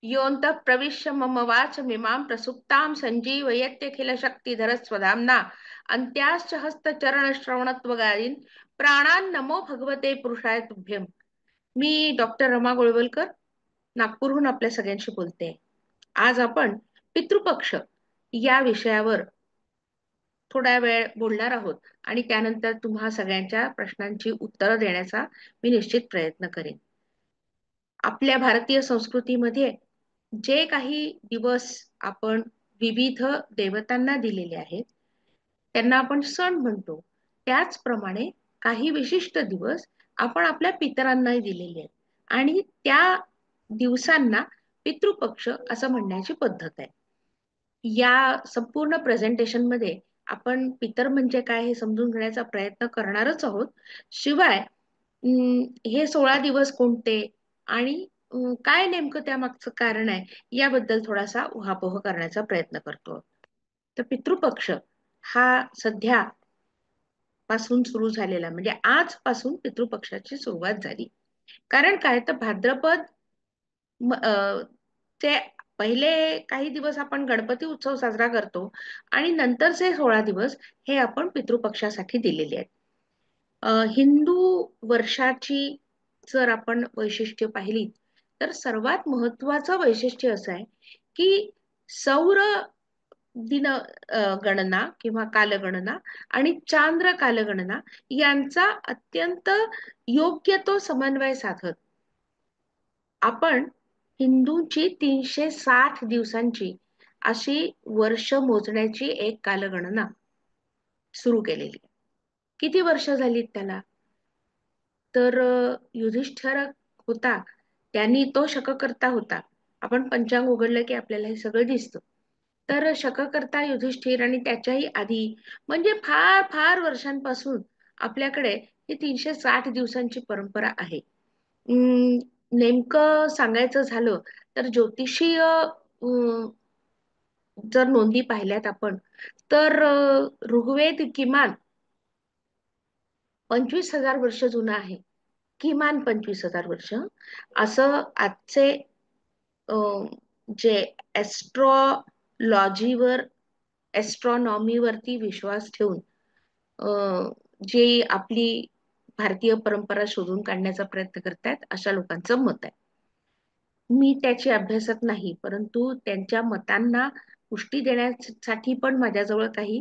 योऽन्तः प्रविश्य मम वाचमिमां प्रसुप्तां सञ्जीवयत्यखिलशक्तिधरः स्वधाम्ना अन्त्याश्च हस्तचरणश्रवणत्वगादीन् प्राणान् नमो भगवते पुरुषाय तुभ्यं. मी डॉक्टर रमा गोळवलकर नागपूरहून आपल्या सगळ्यांशी बोलते. आज आपण पितृपक्ष या विषयावर थोडा वेळ बोलणार आहोत आणि त्यानंतर तुम्हा सगळ्यांच्या प्रश्नांची उत्तरं देण्याचा मी निश्चित प्रयत्न करेन. आपल्या भारतीय संस्कृतीमध्ये जे काही दिवस आपण विविध देवतांना दिलेले आहेत त्यांना आपण सण म्हणतो. त्याचप्रमाणे काही विशिष्ट दिवस आपण आपल्या पितरांनाही दिलेले आहेत आणि त्या दिवसांना पितृपक्ष असं म्हणण्याची पद्धत आहे. या संपूर्ण प्रेझेंटेशन मध्ये आपण पितर म्हणजे काय हे समजून घेण्याचा प्रयत्न करणारच आहोत. शिवाय हे 16 दिवस कोणते आणि काय नेमकं त्यामागचं कारण आहे याबद्दल थोडासा उहापोह करण्याचा प्रयत्न करतो. तर पितृपक्ष हा सध्या पासून सुरू झालेला म्हणजे आजपासून पितृपक्षाची सुरुवात झाली. कारण काय तर भाद्रपद ते पहिले काही दिवस आपण गणपती उत्सव साजरा करतो आणि नंतरचे 16 दिवस हे आपण पितृपक्षासाठी दिलेले आहेत. हिंदू वर्षाची जर आपण वैशिष्ट्य पाहिली तर सर्वात महत्वाचं वैशिष्ट्य असं आहे की सौर दिन गणना किंवा कालगणना आणि चांद्र कालगणना यांचा अत्यंत योग्य तो समन्वय साधत आपण हिंदूंची 360 दिवसांची अशी वर्ष मोजण्याची एक कालगणना सुरू केलेली. किती वर्ष झालीत त्याला? तर युधिष्ठिर होता, त्यांनी तो शककर्ता होता. आपण पंचांग उघडलं की आपल्याला हे सगळं दिसतं. तर शककर्ता युधिष्ठिर आणि त्याच्याही आधी म्हणजे फार फार वर्षांपासून आपल्याकडे ही 360 दिवसांची परंपरा आहे. नेमकं सांगायचं झालं तर ज्योतिषीय जर नोंदी पाहिल्यात आपण तर ऋग्वेद किमान 25,000 वर्ष जुना आहे. किमान 25,000 वर्ष असं आजचे जे एस्ट्रॉलॉजीवर एस्ट्रॉनॉमीवरती विश्वास ठेवून जे आपली भारतीय परंपरा शोधून काढण्याचा प्रयत्न करतायत अशा लोकांचं मत आहे. मी त्याची अभ्यासक नाही, परंतु त्यांच्या मतांना पुष्टी देण्यासाठी पण माझ्याजवळ काही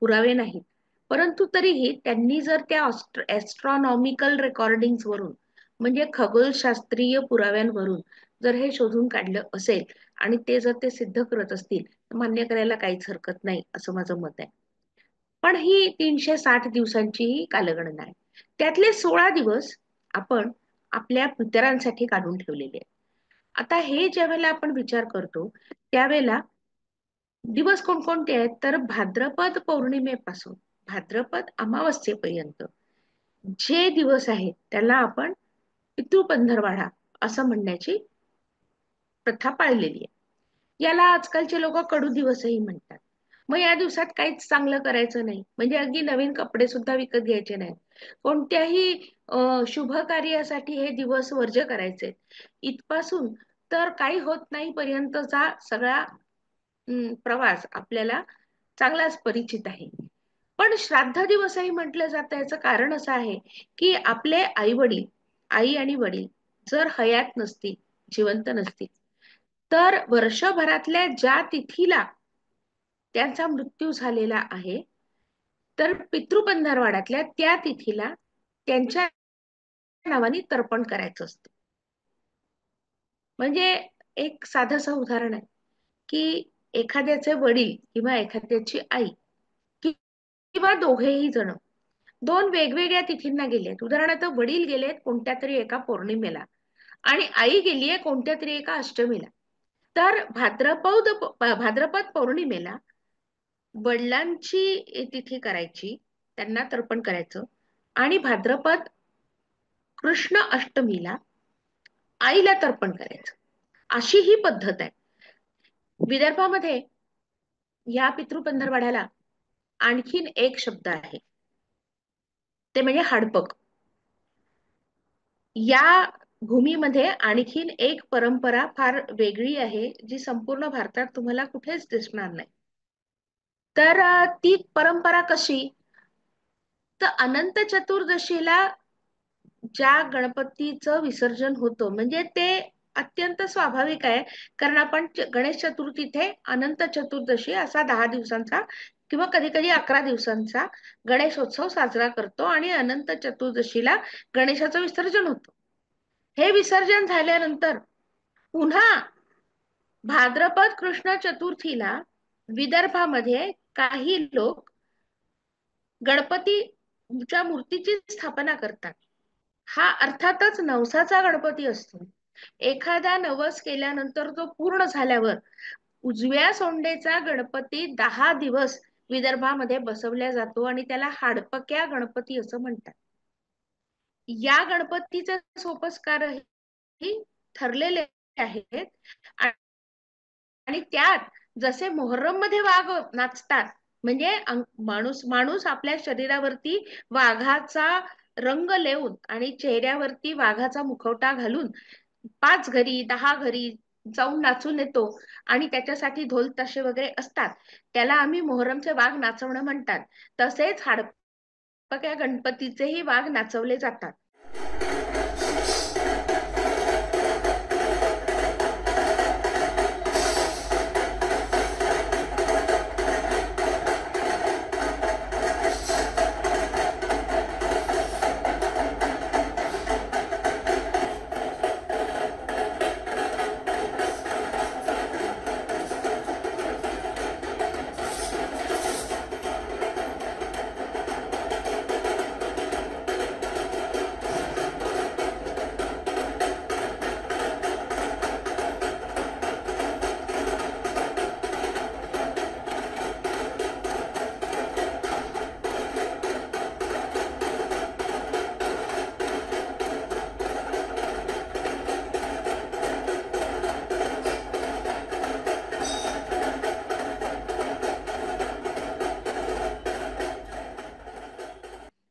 पुरावे नाहीत. परंतु तरीही त्यांनी जर त्या एस्ट्रॉनॉमिकल रेकॉर्डिंग वरून म्हणजे खगोलशास्त्रीय पुराव्यांवरून जर हे शोधून काढलं असेल आणि ते जर ते सिद्ध करत असतील तर मान्य करायला काहीच हरकत नाही असं माझं मत आहे. पण ही 360 दिवसांची ही कालगणना आहे. त्यातले 16 दिवस आपण आपल्या पितरांसाठी काढून ठेवलेले आहेत. आता हे ज्यावेळेला आपण विचार करतो त्यावेळेला दिवस कोणकोणते आहेत तर भाद्रपद पौर्णिमेपासून भाद्रपद अमावस्येपर्यंत जे दिवस आहेत त्याला आपण पितृपंधरवाडा असं म्हणण्याची प्रथा पाळलेली आहे. याला आजकालचे लोक कडू दिवसही म्हणतात. मग या दिवसात काहीच चांगलं करायचं नाही, म्हणजे अगदी नवीन कपडे सुद्धा विकत घ्यायचे नाहीत. कोणत्याही शुभ कार्यासाठी हे दिवस वर्ज करायचे. इथपासून तर काही होत नाही पर्यंतचा सगळा प्रवास आपल्याला चांगलाच परिचित आहे. पण श्राद्ध दिवसही म्हटलं जातं याचं कारण असं आहे की आपले आई वडील आई आणि वडील जर हयात नसतील जिवंत नसतील तर वर्षभरातल्या ज्या तिथीला त्यांचा मृत्यू झालेला आहे तर पितृपंधरवाड्यातल्या त्या तिथीला त्यांच्या नावाने तर्पण करायचं असतं. म्हणजे एक साधंसं उदाहरण आहे की एखाद्याचे वडील किंवा एखाद्याची आई किंवा दोघेही जण दोन वेगवेगळ्या तिथींना गेलेत. उदाहरणार्थ वडील गेलेत कोणत्या तरी एका पौर्णिमेला आणि आई गेलीये कोणत्या तरी एका अष्टमीला. तर भाद्रपद पौर्णिमेला वडिलांची तिथी करायची, त्यांना तर्पण करायचं आणि भाद्रपद कृष्ण अष्टमीला आईला तर्पण करायचं, अशी ही पद्धत आहे. विदर्भामध्ये या पितृपंधरवाड्याला आणखीन एक शब्द आहे, ते म्हणजे हाडपक. या भूमीमध्ये आणखीन एक परंपरा फार वेगळी आहे, जी संपूर्ण भारतात तुम्हाला कुठेच दिसणार नाही. तर ती परंपरा कशी? तर अनंत चतुर्दशीला ज्या गणपतीचं विसर्जन होतं, म्हणजे ते अत्यंत स्वाभाविक आहे. कारण आपण गणेश चतुर्थीथे अनंत चतुर्दशी असा 10 दिवसांचा किंवा कधी कधी 11 दिवसांचा गणेशोत्सव साजरा करतो आणि अनंत चतुर्दशीला गणेशाचं विसर्जन होतं. हे विसर्जन झाल्यानंतर पुन्हा भाद्रपद कृष्ण चतुर्थीला विदर्भामध्ये काही लोक गणपतीच्या मूर्तीची स्थापना करतात. हा अर्थातच नवसाचा गणपती असतो. एखादा नवस केल्यानंतर तो पूर्ण झाल्यावर उजव्या सोंडेचा गणपती 10 दिवस विदर्भामध्ये बसवला जातो आणि त्याला हाडपक्या गणपती असं म्हणतात. या गणपतीचे सोपस्कारही ठरलेले आहेत. आणि त्यात जसे मोहर्रम मध्ये वाघ नाचतात, म्हणजे माणूस माणूस आपल्या शरीरावरती वाघाचा रंग लेवून आणि चेहऱ्यावरती वाघाचा मुखवटा घालून 5 घरी 10 घरी जाऊन नाचून येतो आणि त्याच्यासाठी ढोल ताशे वगैरे असतात. त्याला आम्ही मोहरमचे वाघ नाचवणं म्हणतात. तसेच हाडपक्या गणपतीचेही वाघ नाचवले जातात.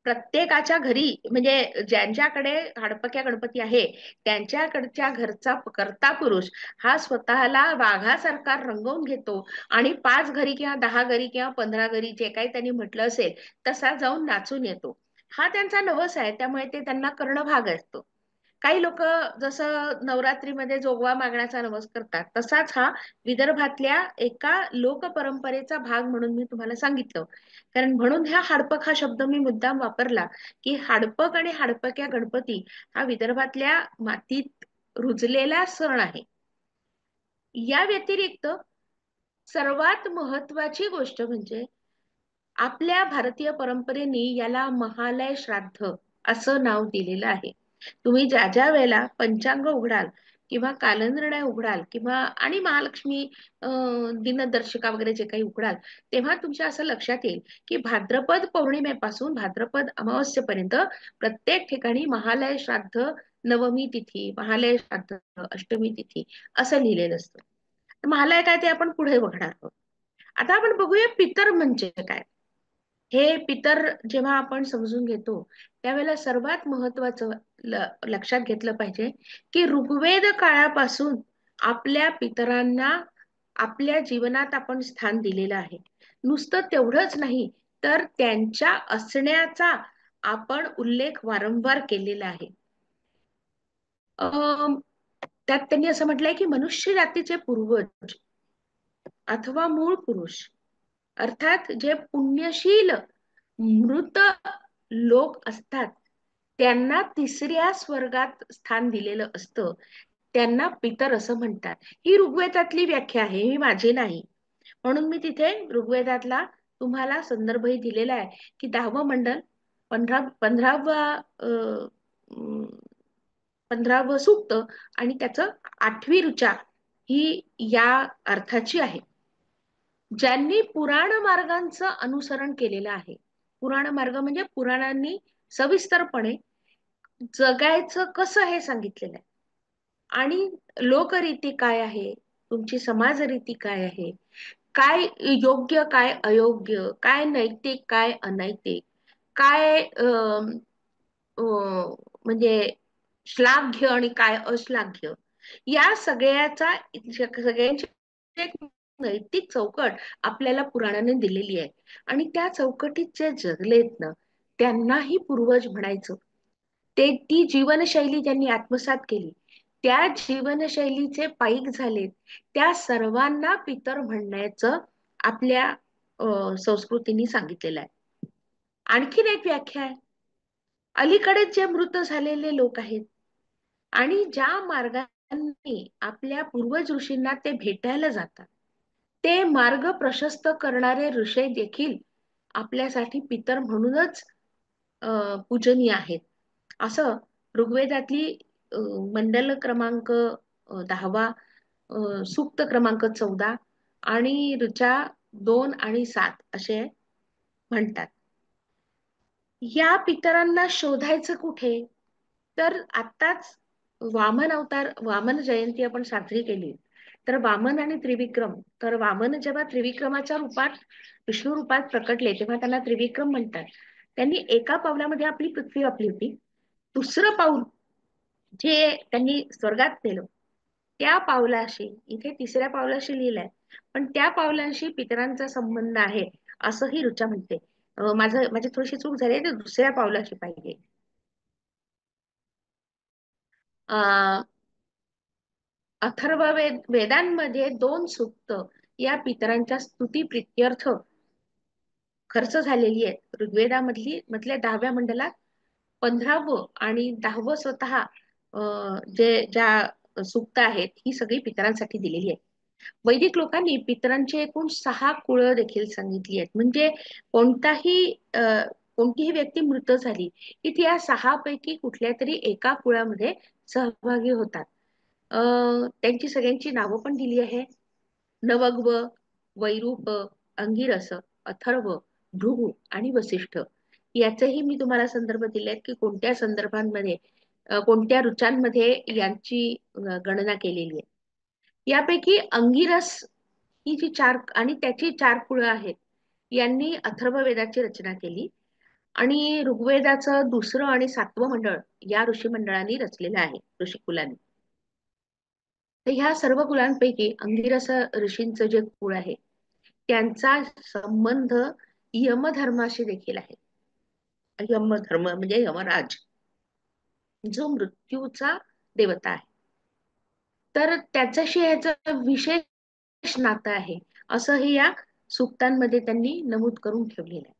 प्रत्येकाच्या घरी म्हणजे ज्यांच्याकडे हाडपक्या गणपती आहे त्यांच्याकडच्या घरचा करता पुरुष हा स्वतःला वाघासारखा रंगवून घेतो आणि 5 घरी किंवा 10 घरी किंवा 15 घरी जे काही त्यांनी म्हटलं असेल तसा जाऊन नाचून येतो. हा त्यांचा नवस आहे, त्यामुळे ते त्यांना करणं भाग असतो. काही लोक जसं नवरात्रीमध्ये जोगवा मागण्याचा नवस करतात, तसाच हा विदर्भातल्या एका लोक परंपरेचा भाग म्हणून मी तुम्हाला सांगितलं. कारण म्हणून ह्या हाडपक हा शब्द मी मुद्दाम वापरला, की हाडपक आणि हाडपक्या गणपती हा विदर्भातल्या मातीत रुजलेला सण आहे. या व्यतिरिक्त सर्वात महत्वाची गोष्ट म्हणजे आपल्या भारतीय परंपरेने याला महालय श्राद्ध असं नाव दिलेलं आहे. तुम्ही ज्या ज्या वेळेला पंचांग उघडाल किंवा कालनिर्णय उघडाल किंवा आणि महालक्ष्मी दिनदर्शिका वगैरे जे काही उघडाल, तेव्हा तुमच्या असं लक्षात येईल की भाद्रपद पौर्णिमेपासून भाद्रपद अमावस्येपर्यंत प्रत्येक ठिकाणी महालय श्राद्ध नवमी तिथी, महालय श्राद्ध अष्टमी तिथी असं लिहिलेलं असतं. महालय काय ते आपण पुढे बघणार आहोत. आता आपण बघूया पितर म्हणजे काय. हे पितर जेव्हा आपण समजून घेतो त्यावेळेला सर्वात महत्वाचं लक्षात घेतलं पाहिजे की ऋग्वेद काळापासून आपल्या पितरांना आपल्या जीवनात आपण स्थान दिलेलं आहे. नुसतं तेवढंच नाही, तर त्यांच्या असण्याचा आपण उल्लेख वारंवार केलेला आहे. अं, त्यात त्यांनी असं म्हटलंय की मनुष्य जातीचे पूर्वज अथवा मूळ पुरुष अर्थात जे पुण्यशील मृत लोक असतात त्यांना तिसऱ्या स्वर्गात स्थान दिलेलं असतं. त्यांना पितर असं म्हणतात. ही ऋग्वेदातली व्याख्या आहे, ही माझी नाही. म्हणून मी तिथे ऋग्वेदातला तुम्हाला संदर्भही दिलेला आहे की 10वं मंडल 15व सूक्त आणि त्याचं 8वी ऋचा ही या अर्थाची आहे. ज्यांनी पुराण मार्गांचं अनुसरण केलेलं आहे, पुराण मार्ग म्हणजे पुराणांनी सविस्तरपणे जगायचं कसं हे सांगितलेलं आहे आणि लोकरीती काय आहे, तुमची समाजरीती काय आहे, काय योग्य काय अयोग्य, काय नैतिक काय अनैतिक, काय म्हणजे श्लाघ्य आणि काय अश्लाघ्य, या सगळ्यांची एक नैतिक चौकट आपल्याला पुराणाने दिलेली आहे. आणि त्या चौकटीत जे जगलेत ना, त्यांनाही पूर्वज म्हणायचं. ती जीवनशैली ज्यांनी आत्मसात केली, त्या जीवनशैलीचे पाईक झालेत, त्या सर्वांना पितर म्हणण्याचं आपल्या संस्कृतीने सांगितलेलं आहे. आणखीन एक व्याख्या आहे, अलीकडेच जे मृत झालेले लोक आहेत आणि ज्या मार्गाने आपल्या पूर्वज ऋषींना ते भेटायला जातात, ते मार्ग प्रशस्त करणारे ऋषी देखील आपल्यासाठी पितर म्हणूनच पूजनीय आहेत. असं ऋग्वेदातली मंडल क्रमांक 10वा, सूक्त क्रमांक 14 आणि ऋचा 2 आणि 7 असे म्हणतात. या पितरांना शोधायचं कुठे? तर आत्ताच वामन अवतार, वामन जयंती आपण साजरी केली. तर वामन आणि त्रिविक्रम, तर वामन जेव्हा त्रिविक्रमाच्या रूपात, विष्णू रूपात प्रकटले, तेव्हा त्यांना त्रिविक्रम म्हणतात. त्यांनी एका पावलामध्ये आपली पृथ्वी व्यापली होती. दुसरं पाऊल जे त्यांनी स्वर्गात नेलं, त्या पावलाशी, इथे तिसऱ्या पावलाशी लिहिलंय, पण त्या पावलांशी पितरांचा संबंध आहे असंही ऋचा म्हणते. माझी थोडीशी चूक झाली, ते दुसऱ्या पावलाशी पाहिजे. अं वेदांमध्ये 2 सूक्त या पितरांच्या स्तुती प्रित्यर्थ खर्च झालेली आहेत. मधल्या 10व्या मंडलात 15वं आणि 10वं स्वतः ज्या सूक्त आहेत, ही सगळी पितरांसाठी दिलेली आहे. वैदिक लोकांनी पितरांची एकूण 6 कुळं देखील सांगितली आहेत. म्हणजे कोणताही कोणतीही व्यक्ती मृत झाली की ती या 6 पैकी कुठल्या तरी एका कुळामध्ये सहभागी होतात. त्यांची सगळ्यांची नावं पण दिली आहे. नवग्व, वैरूप, अंगिरस, अथर्व, भृगु आणि वसिष्ठ. याचेही मी तुम्हाला संदर्भ दिले आहेत की कोणत्या संदर्भांमध्ये, कोणत्या ऋचांमध्ये यांची गणना केलेली आहे. यापैकी अंगिरस ही जी 4 आणि त्याची 4 कुळं आहेत, यांनी अथर्व वेदाची रचना केली. आणि ऋग्वेदाचं 2रं आणि 7वं मंडळ या ऋषी मंडळांनी रचलेलं आहे, ऋषिकुलांनी. तर ह्या सर्व कुलांपैकी अंगिरस ऋषींचं जे कुळ आहे, त्यांचा संबंध यमधर्माशी देखील आहे. यमधर्म म्हणजे यमराज, जो मृत्यूचा देवता आहे. तर त्याच्याशी ह्याचं विशेष नातं आहे, असंही या सूक्तांमध्ये त्यांनी नमूद करून ठेवलेलं आहे.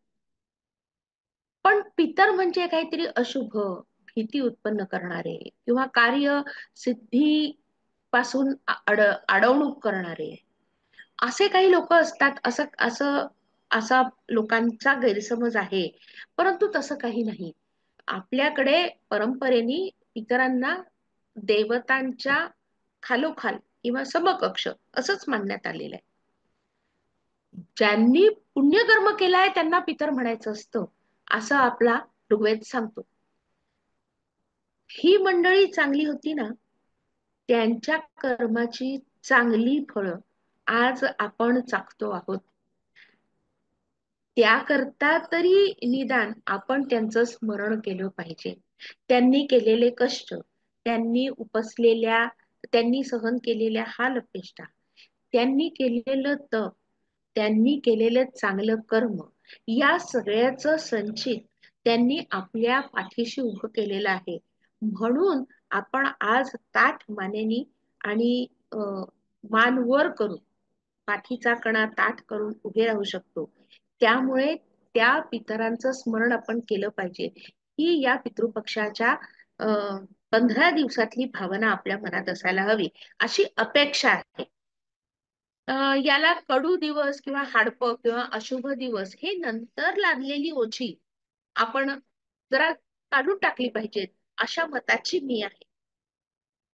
पण पितर म्हणजे काहीतरी अशुभ, भीती उत्पन्न करणारे किंवा कार्य सिद्धी पासून अडवणूक करणारे, असे काही लोक असतात, असं असं असा लोकांचा गैरसमज आहे. परंतु तसं काही नाही. आपल्याकडे परंपरेने इतरांना देवतांच्या खालोखाल किंवा समकक्ष असंच मानण्यात आलेलं आहे. ज्यांनी पुण्यकर्म केलाय त्यांना पितर म्हणायचं असतं, असं आपला ऋग्वेद सांगतो. ही मंडळी चांगली होती ना, त्यांच्या कर्माची चांगली फळं आज आपण चाखतो आहोत. त्याकरता तरी निदान आपण त्यांचं स्मरण केलं पाहिजे. त्यांनी केलेले कष्ट, त्यांनी सहन केलेल्या हाल अपेष्टा, त्यांनी केलेलं तप, त्यांनी केलेलं चांगलं कर्म, या सगळ्याचं संचित त्यांनी आपल्या पाठीशी उभं केलेलं आहे. म्हणून आपण आज ताठ मानेनी आणि मान वर करून, पाठीचा कणा ताठ करून उभे राहू शकतो. त्यामुळे त्या पितरांचं स्मरण आपण केलं पाहिजे. ही या पितृपक्षाच्या 15 दिवसातली भावना आपल्या मनात असायला हवी, अशी अपेक्षा आहे. याला कडू दिवस किंवा हाडपं किंवा अशुभ दिवस हे नंतर लादलेली ओझी आपण जरा काढून टाकली पाहिजेत, अशा मताची मी आहे.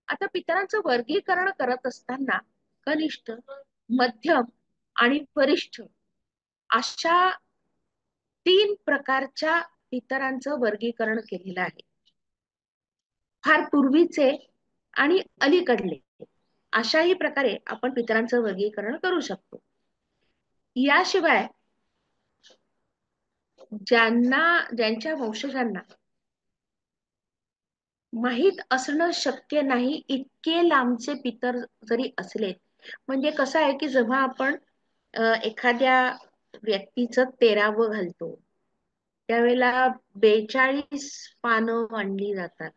आता पितरांचं वर्गीकरण करत असताना कनिष्ठ, मध्यम आणि वरिष्ठ अशा 3 प्रकारच्या पितरांचं वर्गीकरण केलेलं आहे. फार पूर्वीचे आणि अलीकडले अशाही प्रकारे आपण पितरांचं वर्गीकरण करू शकतो. याशिवाय ज्यांच्या वंशजांना माहीत असणं शक्य नाही इतके लांबचे पितर जरी असले. म्हणजे कसं आहे की जेव्हा आपण एखाद्या व्यक्तीचं 13वं घालतो त्यावेळेला 42 पानं मांडली जातात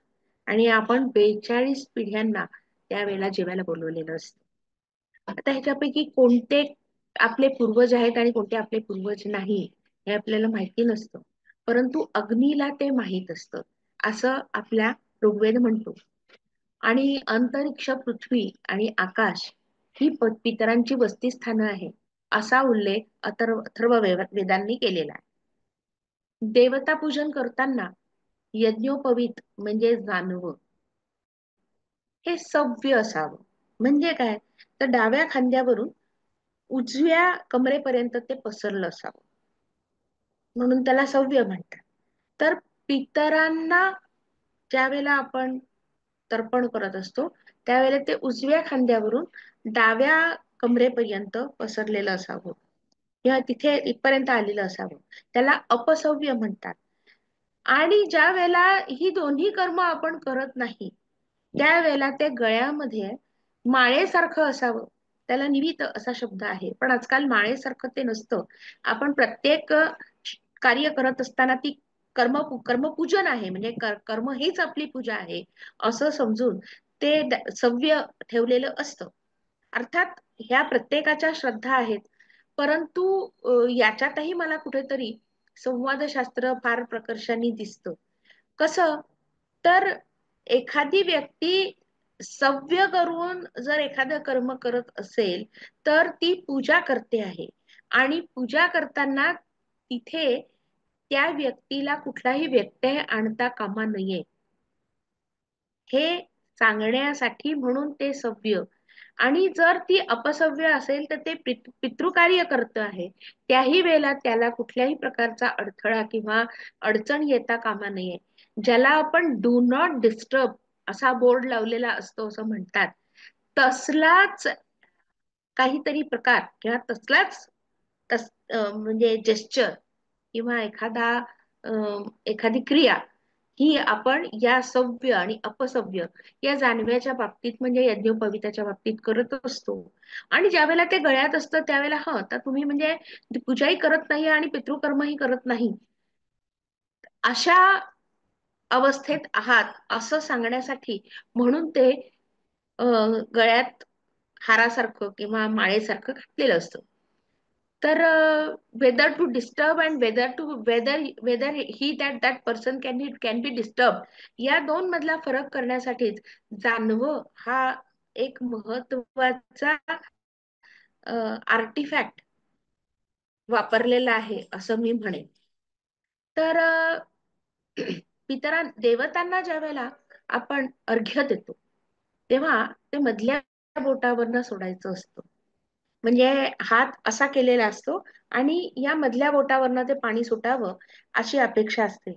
आणि आपण 42 पिढ्यांना त्यावेळेला जेवायला बोलवलेलं असतं. आता ह्याच्यापैकी कोणते आपले पूर्वज आहेत आणि कोणते आपले पूर्वज नाही हे आपल्याला माहिती नसतं, परंतु अग्नीला ते माहीत असतं असं आपल्या ऋग्वेद म्हणतो. आणि अंतरिक्ष, पृथ्वी आणि आकाश ही पितरांची वसतिस्थानं आहे असा उल्लेख अथर्ववेदांनी केलेला आहे. देवता पूजन करताना यज्ञोपवीत म्हणजे जानवं हे सव्य असावं. म्हणजे काय, तर डाव्या खांद्यावरून उजव्या कमरेपर्यंत ते पसरलं असावं, म्हणून त्याला सव्य म्हणतात. तर पितरांना ज्या वेळेला आपण तर्पण करत असतो त्यावेळेला ते उजव्या खांद्यावरून डाव्या कमरेपर्यंत पसरलेलं असावं किंवा तिथे इथपर्यंत आलेलं असावं, त्याला अपसव्य म्हणतात. आणि ज्या वेळेला ही दोन्ही कर्म आपण करत नाही त्यावेळेला ते गळ्यामध्ये माळेसारखं असावं, त्याला निमित्त असा शब्द आहे, पण आजकाल माळेसारखं ते नसतं. आपण प्रत्येक कार्य करत असताना ती कर्मपूजन आहे, म्हणजे कर्म हीच आपली पूजा आहे असं समजून ते सव्य ठेवलेलं असतं. अर्थात ह्या प्रत्येकाच्या श्रद्धा आहेत, परंतु याच्यातही मला कुठेतरी संवादशास्त्र फार प्रकर्षाने दिसतं. कसं, तर एखादी व्यक्ती सव्य करून जर एखादं कर्म करत असेल तर ती पूजा करते आहे आणि पूजा करताना तिथे त्या व्यक्तीला कुठलाही व्यत्यय आणता कामा नये हे सांगण्यासाठी म्हणून ते सव्य. आणि जर ती अपसव्य असेल तर ते पितृकार्य करत आहे त्याही वेळेला त्याला कुठल्याही प्रकारचा अडथळा किंवा अडचण येता कामा नये. ज्याला आपण डू नॉट डिस्टर्ब असा बोर्ड लावलेला असतो असं म्हणतात, तसलाच काहीतरी प्रकार किंवा म्हणजे जेस्चर किंवा एखादी क्रिया ही आपण या सव्य आणि अपसव्य या जानव्याच्या बाबतीत म्हणजे यज्ञोपवीताच्या बाबतीत करत असतो. आणि ज्या वेळेला ते गळ्यात असतं त्यावेळेला तर तुम्ही म्हणजे पूजाही करत नाही आणि पितृकर्मही करत नाही अशा अवस्थेत आहात असं सांगण्यासाठी म्हणून ते गळ्यात हारासारखं किंवा माळेसारखं घातलेलं असतं. तर weather to disturb and weather he that person can be disturb या दोन मधला फरक करण्यासाठीच जानवं हा एक महत्वाचा आर्टिफॅक्ट वापरलेला आहे असं मी म्हणेन. तर देवतांना ज्या वेळेला आपण अर्घ्य देतो तेव्हा ते मधल्या बोटावरनं सोडायचं असतं. म्हणजे हात असा केलेला असतो आणि या मधल्या बोटावरनं ते पाणी सुटावं अशी अपेक्षा असते.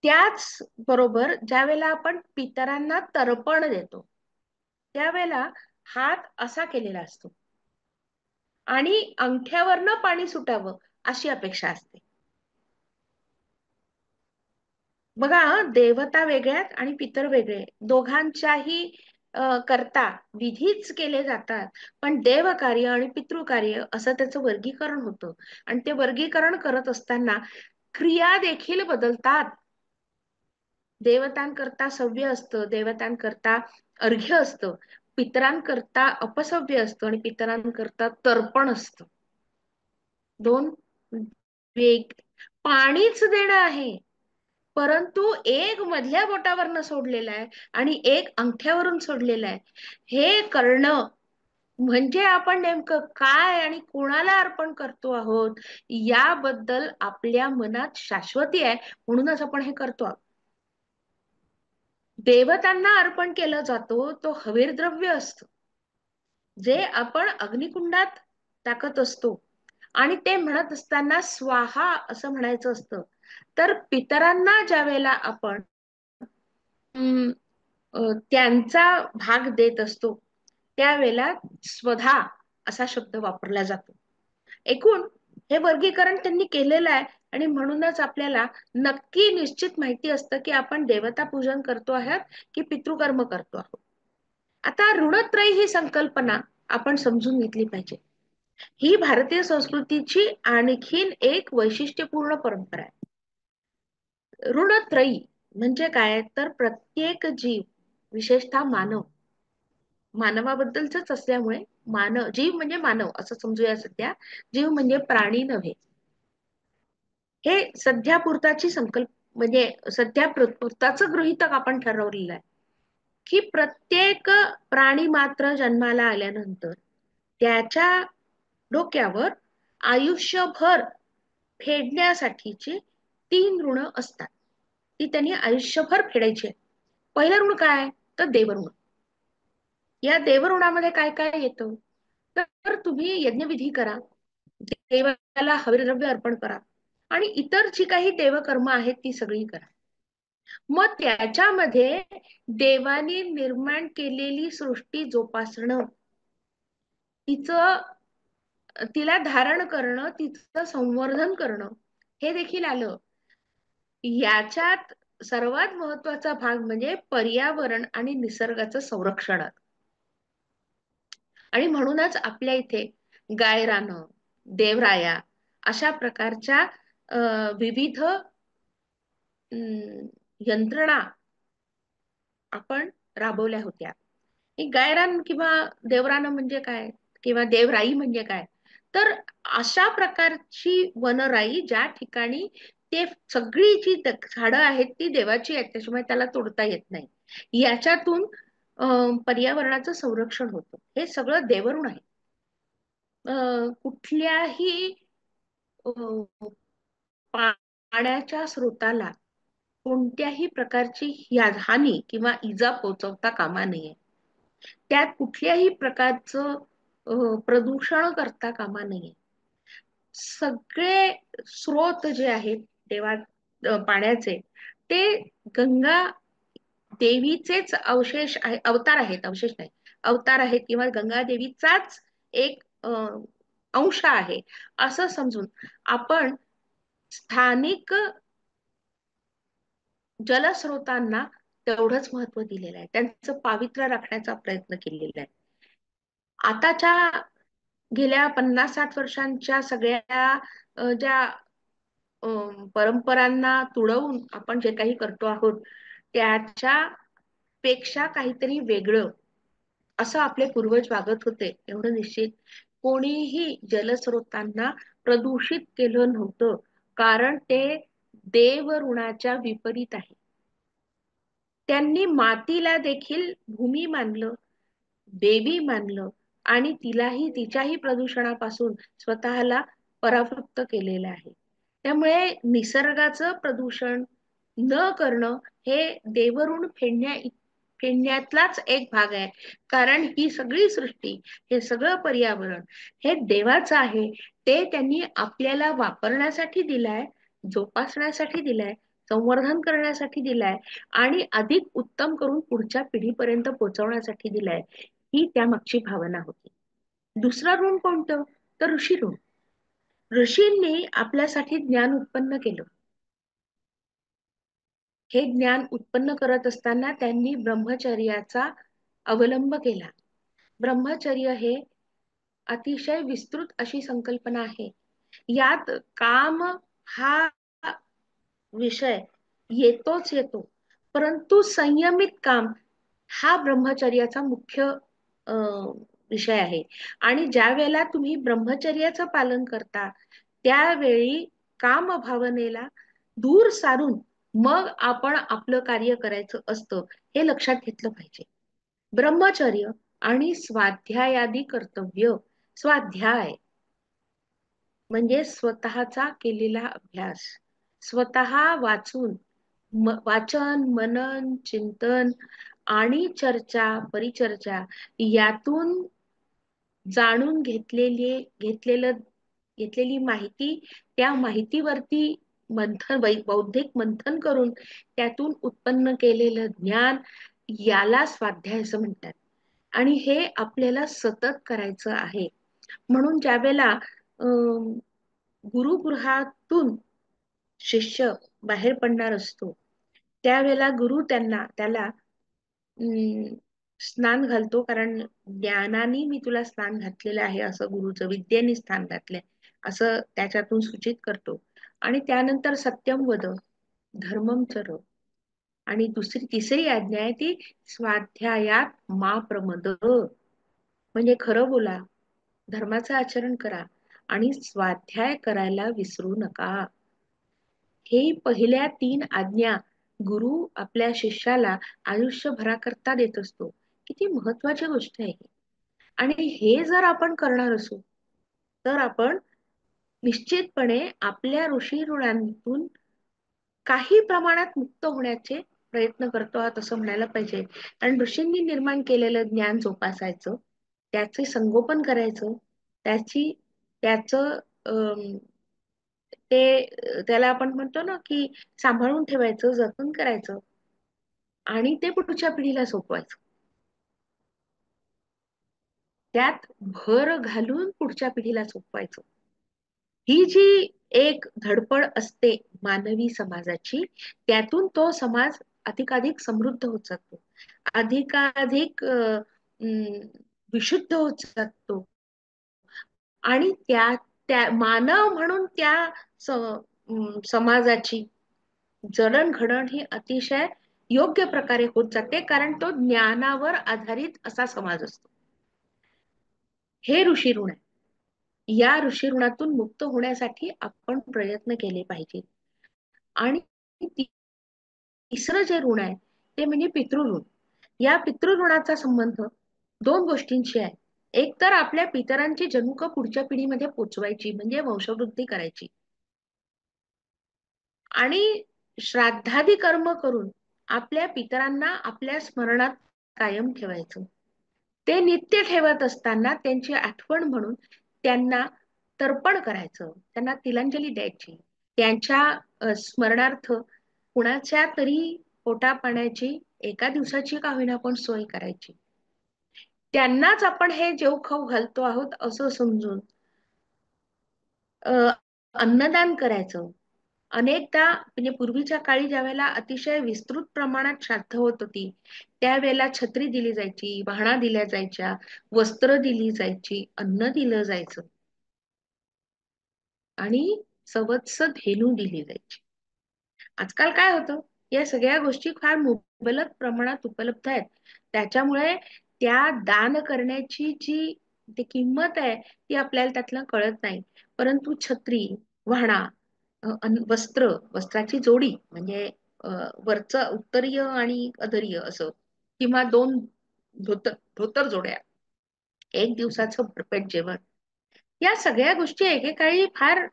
त्याच बरोबर ज्या वेळेला आपण पितरांना तर्पण देतो त्यावेळेला हात असा केलेला असतो आणि अंगठ्यावरनं पाणी सुटावं अशी अपेक्षा असते. बघा देवता वेगळ्यात आणि पितर वेगळे, दोघांच्याही करता विधीच केले जातात, पण देव कार्य आणि पितृकार्य असं त्याचं वर्गीकरण होतं. आणि ते वर्गीकरण करत असताना क्रिया देखील बदलतात. देवतांकरता सव्य असतं, देवतांकरता अर्घ्य असतं, पितरांकरता अपसव्य असतं आणि पितरांकरता तर्पण असतं. दोन वेग पाणीच देणं आहे, परंतु एक मधल्या बोटावरनं सोडलेला आहे आणि एक अंगठ्यावरून सोडलेला आहे. हे करणं म्हणजे आपण नेमकं काय आणि कोणाला अर्पण करतो आहोत याबद्दल आपल्या मनात शाश्वती आहे, म्हणूनच आपण हे करतो आहोत. देवतांना अर्पण केलं जातो तो हवीर द्रव्य असतं जे आपण अग्निकुंडात टाकत असतो आणि ते म्हणत असताना स्वाहा असं म्हणायचं असतं. तर पितरांना ज्या वेळेला आपण त्यांचा भाग देत असतो त्यावेळेला स्वधा असा शब्द वापरला जातो. एकूण हे वर्गीकरण त्यांनी केलेलं आहे आणि म्हणूनच आपल्याला नक्की निश्चित माहिती असतं की आपण देवता पूजन करतो आहोत की पितृकर्म करतो आहोत. आता ऋणत्रयी ही संकल्पना आपण समजून घेतली पाहिजे. ही भारतीय संस्कृतीची आणखीन एक वैशिष्ट्यपूर्ण परंपरा आहे. ऋणत्रयी म्हणजे काय, तर प्रत्येक जीव, विशेषतः मानव, मानवाबद्दलच असल्यामुळे मानव, जीव म्हणजे मानव असं समजूया सध्या, जीव म्हणजे प्राणी नव्हे, हे सध्या पुरताची संकल्प म्हणजे सध्या पुरताच गृहीतक आपण ठरवलेलं आहे की प्रत्येक प्राणी मात्र जन्माला आल्यानंतर त्याच्या डोक्यावर आयुष्यभर फेडण्यासाठीची 3 ऋण असतात. ती त्यांनी आयुष्यभर फेडायची आहे. पहिलं ऋण काय, तर देवऋण. या देवऋणामध्ये काय काय येतं, तर तुम्ही यज्ञविधी करा, देवाला हविर्द्रव्य अर्पण करा आणि इतर जी काही देवकर्म आहेत ती सगळी करा. मग त्याच्यामध्ये देवानी निर्माण केलेली सृष्टी जोपासणं, तिचं तिला धारण करणं, तिचं संवर्धन करणं हे देखील आलं. याच्यात सर्वात महत्वाचा भाग म्हणजे पर्यावरण आणि निसर्गाचं संरक्षण. आणि म्हणूनच आपल्या इथे गायरानं, देवराया अशा प्रकारच्या विविध यंत्रणा आपण राबवल्या होत्या. गायरान किंवा देवरानं म्हणजे काय, किंवा देवराई म्हणजे काय, तर अशा प्रकारची वनराई ज्या ठिकाणी ते सगळी जी झाडं आहेत ती देवाची आहेत, त्याच्यामुळे त्याला तोडता येत नाही, याच्यातून पर्यावरणाचं संरक्षण होतं. हे सगळं देवऋण आहे. कुठल्याही अ, पाण्याच्या स्रोताला कोणत्याही प्रकारची हानी किंवा इजा पोहोचवता कामा नये. त्यात कुठल्याही प्रकारचं प्रदूषण करता कामा नये. सगळे स्रोत जे आहेत देवा पाण्याचे, ते गंगा देवीचेच अवशेष आहे, अवतार आहेत, अवशेष नाही, अवतार आहेत किंवा गंगा देवीचाच एक अंश आहे असं समजून आपण स्थानिक जलस्रोतांना तेवढंच महत्व दिलेलं आहे, त्यांचं पावित्र्य राखण्याचा प्रयत्न केलेला आहे. आताच्या गेल्या 50-60 वर्षांच्या सगळ्या ज्या परंपरांना तुडवून आपण जे काही करतो आहोत त्याच्या पेक्षा काहीतरी वेगळं असं आपले पूर्वज वागत होते एवढं निश्चित. कोणीही जलस्रोतांना प्रदूषित केलं नव्हतं, कारण ते देवऋणाच्या विपरीत आहे. त्यांनी मातीला देखील भूमी मानलं, देवी मानलं आणि तिलाही तिच्याही प्रदूषणापासून स्वतःला परावृत्त केलेलं आहे. त्यामुळे निसर्गाचं प्रदूषण न करणं हे देवऋण फेडण्यातलाच एक भाग आहे. कारण ही सगळी सृष्टी, हे सगळं पर्यावरण हे देवाचं आहे. ते त्यांनी आपल्याला वापरण्यासाठी दिलाय, जोपासण्यासाठी दिलाय, संवर्धन करण्यासाठी दिलाय आणि अधिक उत्तम करून पुढच्या पिढीपर्यंत पोहोचवण्यासाठी दिलाय. ही त्यामागची भावना होती. दुसरं ऋण कोणतं, तर ऋषी ऋण. ऋषींनी आपल्यासाठी ज्ञान उत्पन्न केलं. हे ज्ञान उत्पन्न करत असताना त्यांनी ब्रह्मचर्याचा अवलंब केला. ब्रह्मचर्य हे अतिशय विस्तृत अशी संकल्पना आहे. यात काम हा विषय येतोच येतो, परंतु संयमित काम हा ब्रह्मचर्याचा मुख्य विषय आहे. आणि ज्या वेळेला तुम्ही ब्रह्मचर्याचं पालन करता त्यावेळी काम भावनेला दूर सारून मग आपण आपलं कार्य करायचं असतं, हे लक्षात घेतलं पाहिजे. ब्रह्मचर्य आणि स्वाध्यायादी कर्तव्य. स्वाध्याय म्हणजे स्वतःचा केलेला अभ्यास, स्वतः वाचून वाचन, मनन, चिंतन आणि चर्चा, परिचर्चा यातून जाणून घेतलेली माहिती, त्या माहितीवरती बौद्धिक मंथन करून त्यातून उत्पन्न केलेलं ज्ञान, याला स्वाध्याय असं म्हणतात. आणि हे आपल्याला सतत करायचं आहे. म्हणून ज्यावेळेला गुरुगृहातून शिष्य बाहेर पडणार असतो, त्यावेळेला गुरु त्याला स्नान घालतो, कारण ज्ञानाने मी तुला स्नान घातलेलं आहे असं गुरुचं, विद्येने स्नान घातलंय असं त्याच्यातून सूचित करतो. आणि त्यानंतर सत्यम वद, धर्मम चर, आणि तिसरी आज्ञा आहे ती स्वाध्यायात मा प्रमद, म्हणजे खरं बोला, धर्माचं आचरण करा आणि स्वाध्याय करायला विसरू नका. हे पहिल्या 3 आज्ञा गुरु आपल्या शिष्याला आयुष्यभराकरता देत असतो. किती महत्वाची गोष्ट आहे ही. आणि हे जर आपण करणार असू, तर आपण निश्चितपणे आपल्या ऋषीऋणांतून काही प्रमाणात मुक्त होण्याचे प्रयत्न करतो आहात असं म्हणायला पाहिजे. कारण ऋषींनी निर्माण केलेलं ज्ञान जोपासायचं, त्याचे संगोपन करायचं, त्याची त्याचं त्याला आपण म्हणतो ना की सांभाळून ठेवायचं, जतन करायचं आणि ते पुढच्या पिढीला सोपवायचं. त्यात भर घालून पुढच्या पिढीला सोपवायचं. ही जी एक धडपड असते मानवी समाजाची, त्यातून तो समाज अधिकाधिक समृद्ध होत जातो, अधिकाधिक विशुद्ध होत जातो. आणि त्या त्या मानव म्हणून त्या समाजाची जडणघडण ही अतिशय योग्य प्रकारे होत जाते, कारण तो ज्ञानावर आधारित असा समाज असतो. हे ऋषी ऋण आहे. या ऋषी ऋणातून मुक्त होण्यासाठी आपण प्रयत्न केले पाहिजे. आणि तिसरं जे ऋण आहे ते म्हणजे पितृऋण. या पितृऋणाचा संबंध 2 गोष्टींशी आहे. एक तर आपल्या पितरांची जनुक पुढच्या पिढीमध्ये पोचवायची, म्हणजे वंशवृद्धी करायची, आणि श्राद्धादी कर्म करून आपल्या पितरांना आपल्या स्मरणात कायम ठेवायचं. ते नित्य ठेवत असताना त्यांची आठवण म्हणून त्यांना तर्पण करायचं, त्यांना तिलांजली द्यायची, त्यांच्या स्मरणार्थ कुणाच्या तरी पोटापाण्याची एका दिवसाची का होईना पण सोय करायची. त्यांनाच आपण हे जेव खाऊ घालतो आहोत असं समजून अन्नदान करायचं. अनेकदा म्हणजे पूर्वीच्या काळी ज्या वेळेला अतिशय विस्तृत प्रमाणात श्राद्ध होत होती, त्यावेळेला छत्री दिली जायची, वाहना दिल्या जायच्या, वस्त्र दिली जायची, अन्न दिलं जायचं आणि सवत्स धेनू दिली जायची. आजकाल काय होतं, या सगळ्या गोष्टी फार मुबलक प्रमाणात उपलब्ध आहेत, त्याच्यामुळे त्या दान करण्याची जी ती किंमत आहे ती आपल्याला त्यातलं कळत नाही. परंतु छत्री, वाहना, वस्त्राची जोडी, म्हणजे वरचं उत्तरीय आणि अधरीय असं, किंवा 2 धोतर जोड्या, एक दिवसाचं भरपेट जेवण, या सगळ्या गोष्टी एकेकाळी फार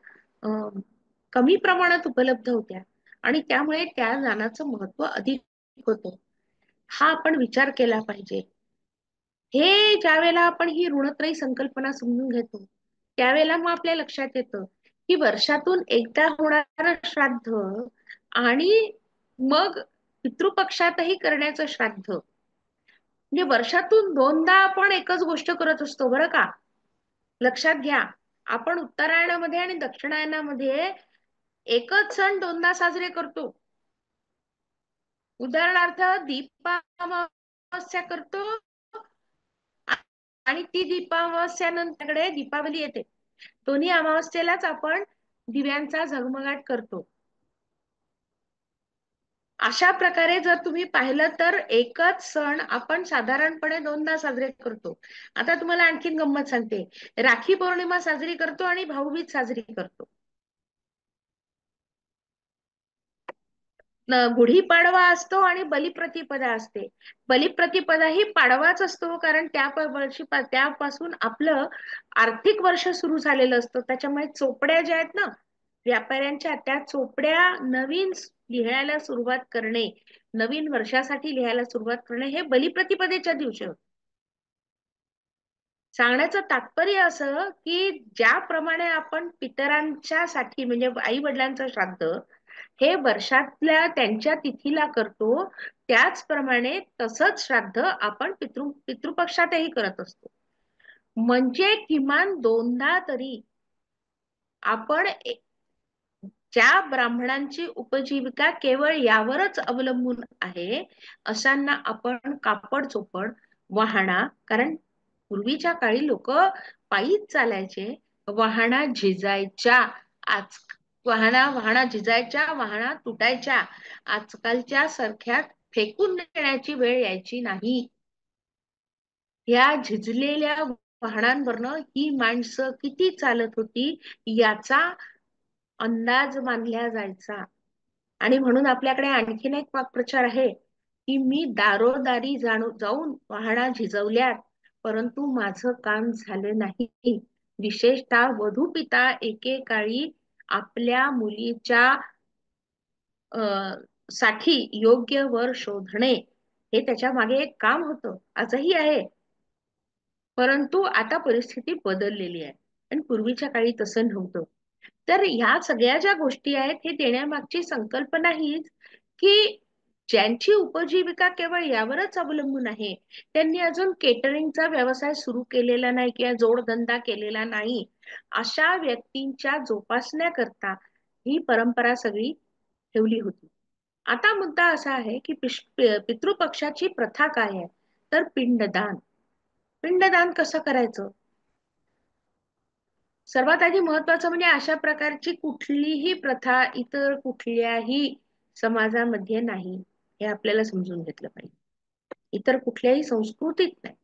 कमी प्रमाणात उपलब्ध होत्या आणि त्यामुळे त्या दानाचं महत्व अधिक होतं. हा आपण विचार केला पाहिजे. हे ज्या वेळेला आपण ही ऋणत्रयी संकल्पना समजून घेतो, त्यावेळेला मग आपल्या लक्षात येतं की वर्षातून एकदा होणारं श्राद्ध आणि मग पितृपक्षातही करण्याचं श्राद्ध, म्हणजे वर्षातून 2दा आपण एकच गोष्ट करत असतो बरं का. लक्षात घ्या, आपण उत्तरायणामध्ये आणि दक्षिणायनामध्ये एकच सण 2दा साजरे करतो. उदाहरणार्थ दीपामावस्या करतो आणि ती दीपामावस्यानंतरकडे दीपावली येते. दोन्ही अमावस्येलाच आपण दिव्यांचा झगमगाट करतो. अशा प्रकारे जर तुम्ही पाहिलं तर एकच सण आपण साधारणपणे 2दा साजरे करतो. आता तुम्हाला आणखीन गंमत सांगते, राखी पौर्णिमा साजरी करतो आणि भाऊबीज साजरी करतो. गुढीपाडवा असतो आणि बलिप्रतिपदा असते. बलिप्रतिपदा ही पाडवाच असतो, कारण त्यापासून आपलं आर्थिक वर्ष सुरू झालेलं असतं. त्याच्यामुळे चोपड्या ज्या आहेत ना व्यापाऱ्यांच्या, त्या चोपड्या नवीन लिहायला सुरुवात करणे, नवीन वर्षासाठी लिहायला सुरुवात करणे, हे बलिप्रतिपदेच्या दिवशी होतं. सांगण्याचं तात्पर्य असं की ज्याप्रमाणे आपण पितरांच्या साठी म्हणजे आई वडिलांचं श्राद्ध हे वर्षातल्या त्यांच्या तिथीला करतो, त्याचप्रमाणे तसंच श्राद्ध आपण पितृपक्षातही करत असतो. म्हणजे किमान 2दा तरी आपण ज्या ब्राह्मणांची उपजीविका केवळ यावरच अवलंबून आहे, अशांना आपण कापड चोपड, वाहना, कारण पूर्वीच्या काळी लोक पायीच चालायचे, वाहना झिजायच्या, आज वाहना वाहना झिजायच्या, वाहना तुटायच्या, आजकालच्या सारख्या फेकून देण्याची वेळ यायची नाही. या झिजलेल्या वाहनांवरनं ही माणसं किती चालत होती याचा अंदाज बांधला जायचा. आणि म्हणून आपल्याकडे आणखीन एक वाक्प्रचार आहे की मी दारोदारी जाऊन वाहना झिजवल्यात, परंतु माझं काम झालं नाही. विशेषतः वधू पिता एकेकाळी आपल्या मुलीच्या साठी योग्य वर शोधणे हे त्याच्या मागे एक काम होतं, आजही आहे. परंतु आता परिस्थिती बदललेली आहे आणि पूर्वीच्या काळी तसं नव्हतं. तर ह्या सगळ्या ज्या गोष्टी आहेत हे देण्यामागची संकल्पना हीच की ज्यांची उपजीविका केवळ यावरच अवलंबून आहे, त्यांनी अजून केटरिंगचा व्यवसाय सुरू केलेला नाही किंवा जोडधंदा केलेला नाही, अशा व्यक्तींच्या जोपासण्याकरता ही परंपरा सगळी ठेवली होती. आता मुद्दा असा आहे की पितृपक्षाची प्रथा काय आहे, तर पिंडदान. पिंडदान कसं करायचं? सर्वात आधी महत्वाचं म्हणजे अशा प्रकारची कुठलीही प्रथा इतर कुठल्याही समाजामध्ये नाही, हे आपल्याला समजून घेतलं पाहिजे. इतर कुठल्याही संस्कृतीत नाही.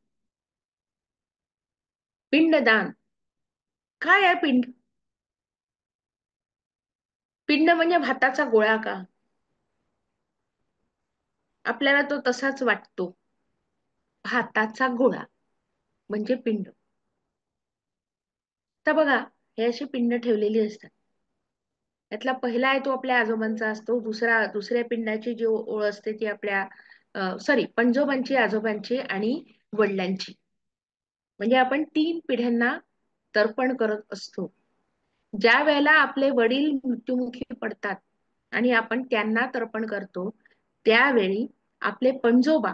पिंडदान काय आहे? पिंड म्हणजे भाताचा गोळा का? आपल्याला तो तसाच वाटतो. भाताचा गोळा म्हणजे पिंड. तर बघा, हे अशी पिंड ठेवलेली असतात. यातला पहिला आहे तो आपल्या आजोबांचा असतो, दुसऱ्या पिंडाची जी ओळ असते ती आपल्या पणजोबांची, आजोबांची आणि वडिलांची. म्हणजे आपण 3 पिढ्यांना तर्पण करत असतो. ज्या वेळेला आपले वडील मृत्युमुखी पडतात आणि आपण त्यांना तर्पण करतो, त्यावेळी आपले पणजोबा,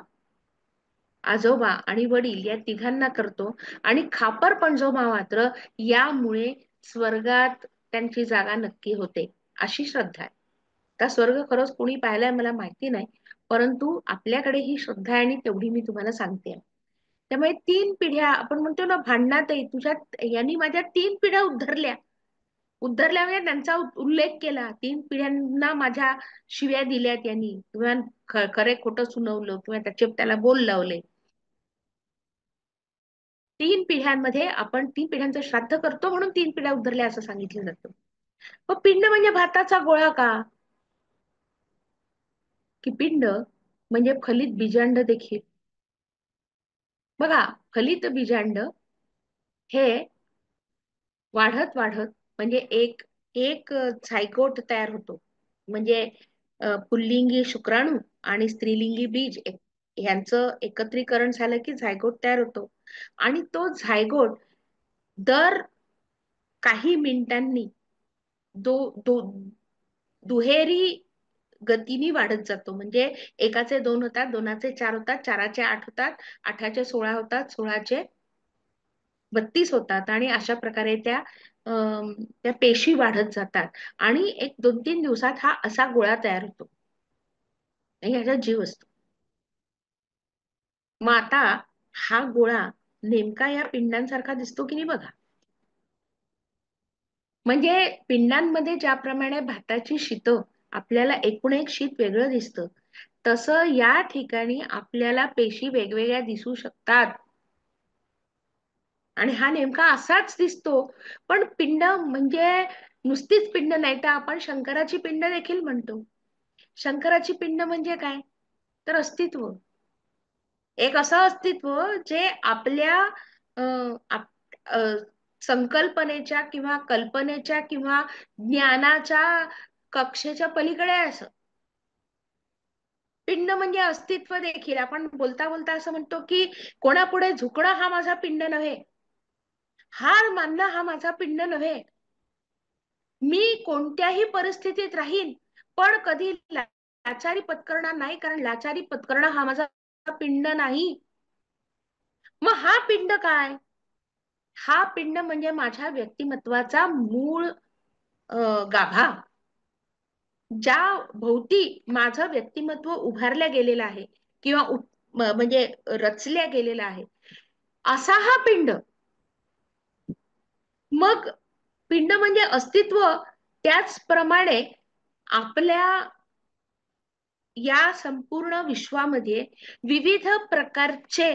आजोबा आणि वडील या तिघांना करतो आणि खापर पणजोबा मात्र यामुळे स्वर्गात त्यांची जागा नक्की होते, अशी श्रद्धा आहे. का स्वर्ग खरंच कोणी पाहिलाय मला माहिती नाही, परंतु आपल्याकडे ही श्रद्धा आहे आणि तेवढी मी तुम्हाला सांगते. त्यामुळे 3 पिढ्या आपण म्हणतो ना, भांडणातही तुझ्या यांनी माझ्या 3 पिढ्या उद्धरल्या. उद्धरल्या म्हणजे त्यांचा उल्लेख केला, 3 पिढ्यांना माझ्या शिव्या दिल्यात यांनी किंवा खरे खोटं सुनवलं किंवा त्याला बोल लावले. 3 पिढ्यांमध्ये आपण 3 पिढ्यांचं श्राद्ध करतो म्हणून 3 पिढ्या उद्धरल्या असं सांगितलं जातं. मग पिंड म्हणजे भाताचा गोळा का? की पिंड म्हणजे फलित बीजांड देखील. बघा, फलित बीजांड हे वाढत वाढत म्हणजे एक एक झायगोट तयार होतो. म्हणजे पुल्लिंगी शुक्राणू आणि स्त्रीलिंगी बीज यांचं एकत्रीकरण झालं की झायगोट तयार होतो. आणि तो झायगोट दर काही मिनिटांनी दो दो दुहेरी गतीने वाढत जातो. म्हणजे एकाचे 2 होतात, 2चे 4 होतात, 4चे 8 होतात, 8चे 16 होतात, 16चे 32 होतात आणि अशा प्रकारे त्या पेशी वाढत जातात आणि एक 2-3 दिवसात हा असा गोळा तयार होतो आणि ह्याच्यात जीव असतो. मग आता हा गोळा नेमका या पिंडांसारखा दिसतो की नाही बघा. म्हणजे पिंडांमध्ये ज्याप्रमाणे भाताची शीतं आपल्याला एकूण एक शीत वेगळं दिसतं, तसं या ठिकाणी आपल्याला पेशी वेगवेगळ्या दिसू शकतात. आणि हा नेमका असाच दिसतो. पण पिंड म्हणजे नुसतीच पिंड नाही, तर आपण शंकराची पिंड देखील म्हणतो. शंकराची पिंड म्हणजे काय? तर अस्तित्व. एक असं अस्तित्व जे आपल्या अ, आप, अ, संकल्पनेच्या किंवा कल्पनेच्या किंवा ज्ञानाच्या कक्षेच्या पलीकडे आहे असं. पिंड म्हणजे अस्तित्व देखील. आपण बोलता बोलता असं म्हणतो की कोणापुढे झुकणं हा माझा पिंड नव्हे, हार मानणं हा माझा पिंड नव्हे. मी कोणत्याही परिस्थितीत राहीन, पण कधी लाचारी पत्करणार नाही, कारण लाचारी पत्करणं हा माझा पिंड नाही. मग हा पिंड काय? हा पिंड म्हणजे माझ्या व्यक्तिमत्वाचा मूळ गाभा. ज्या भोवती माझं व्यक्तिमत्व उभारल्या गेलेलं आहे किंवा म्हणजे रचल्या गेलेला आहे, असा हा पिंड. मग पिंड म्हणजे अस्तित्व. त्याचप्रमाणे आपल्या या संपूर्ण विश्वामध्ये विविध प्रकारचे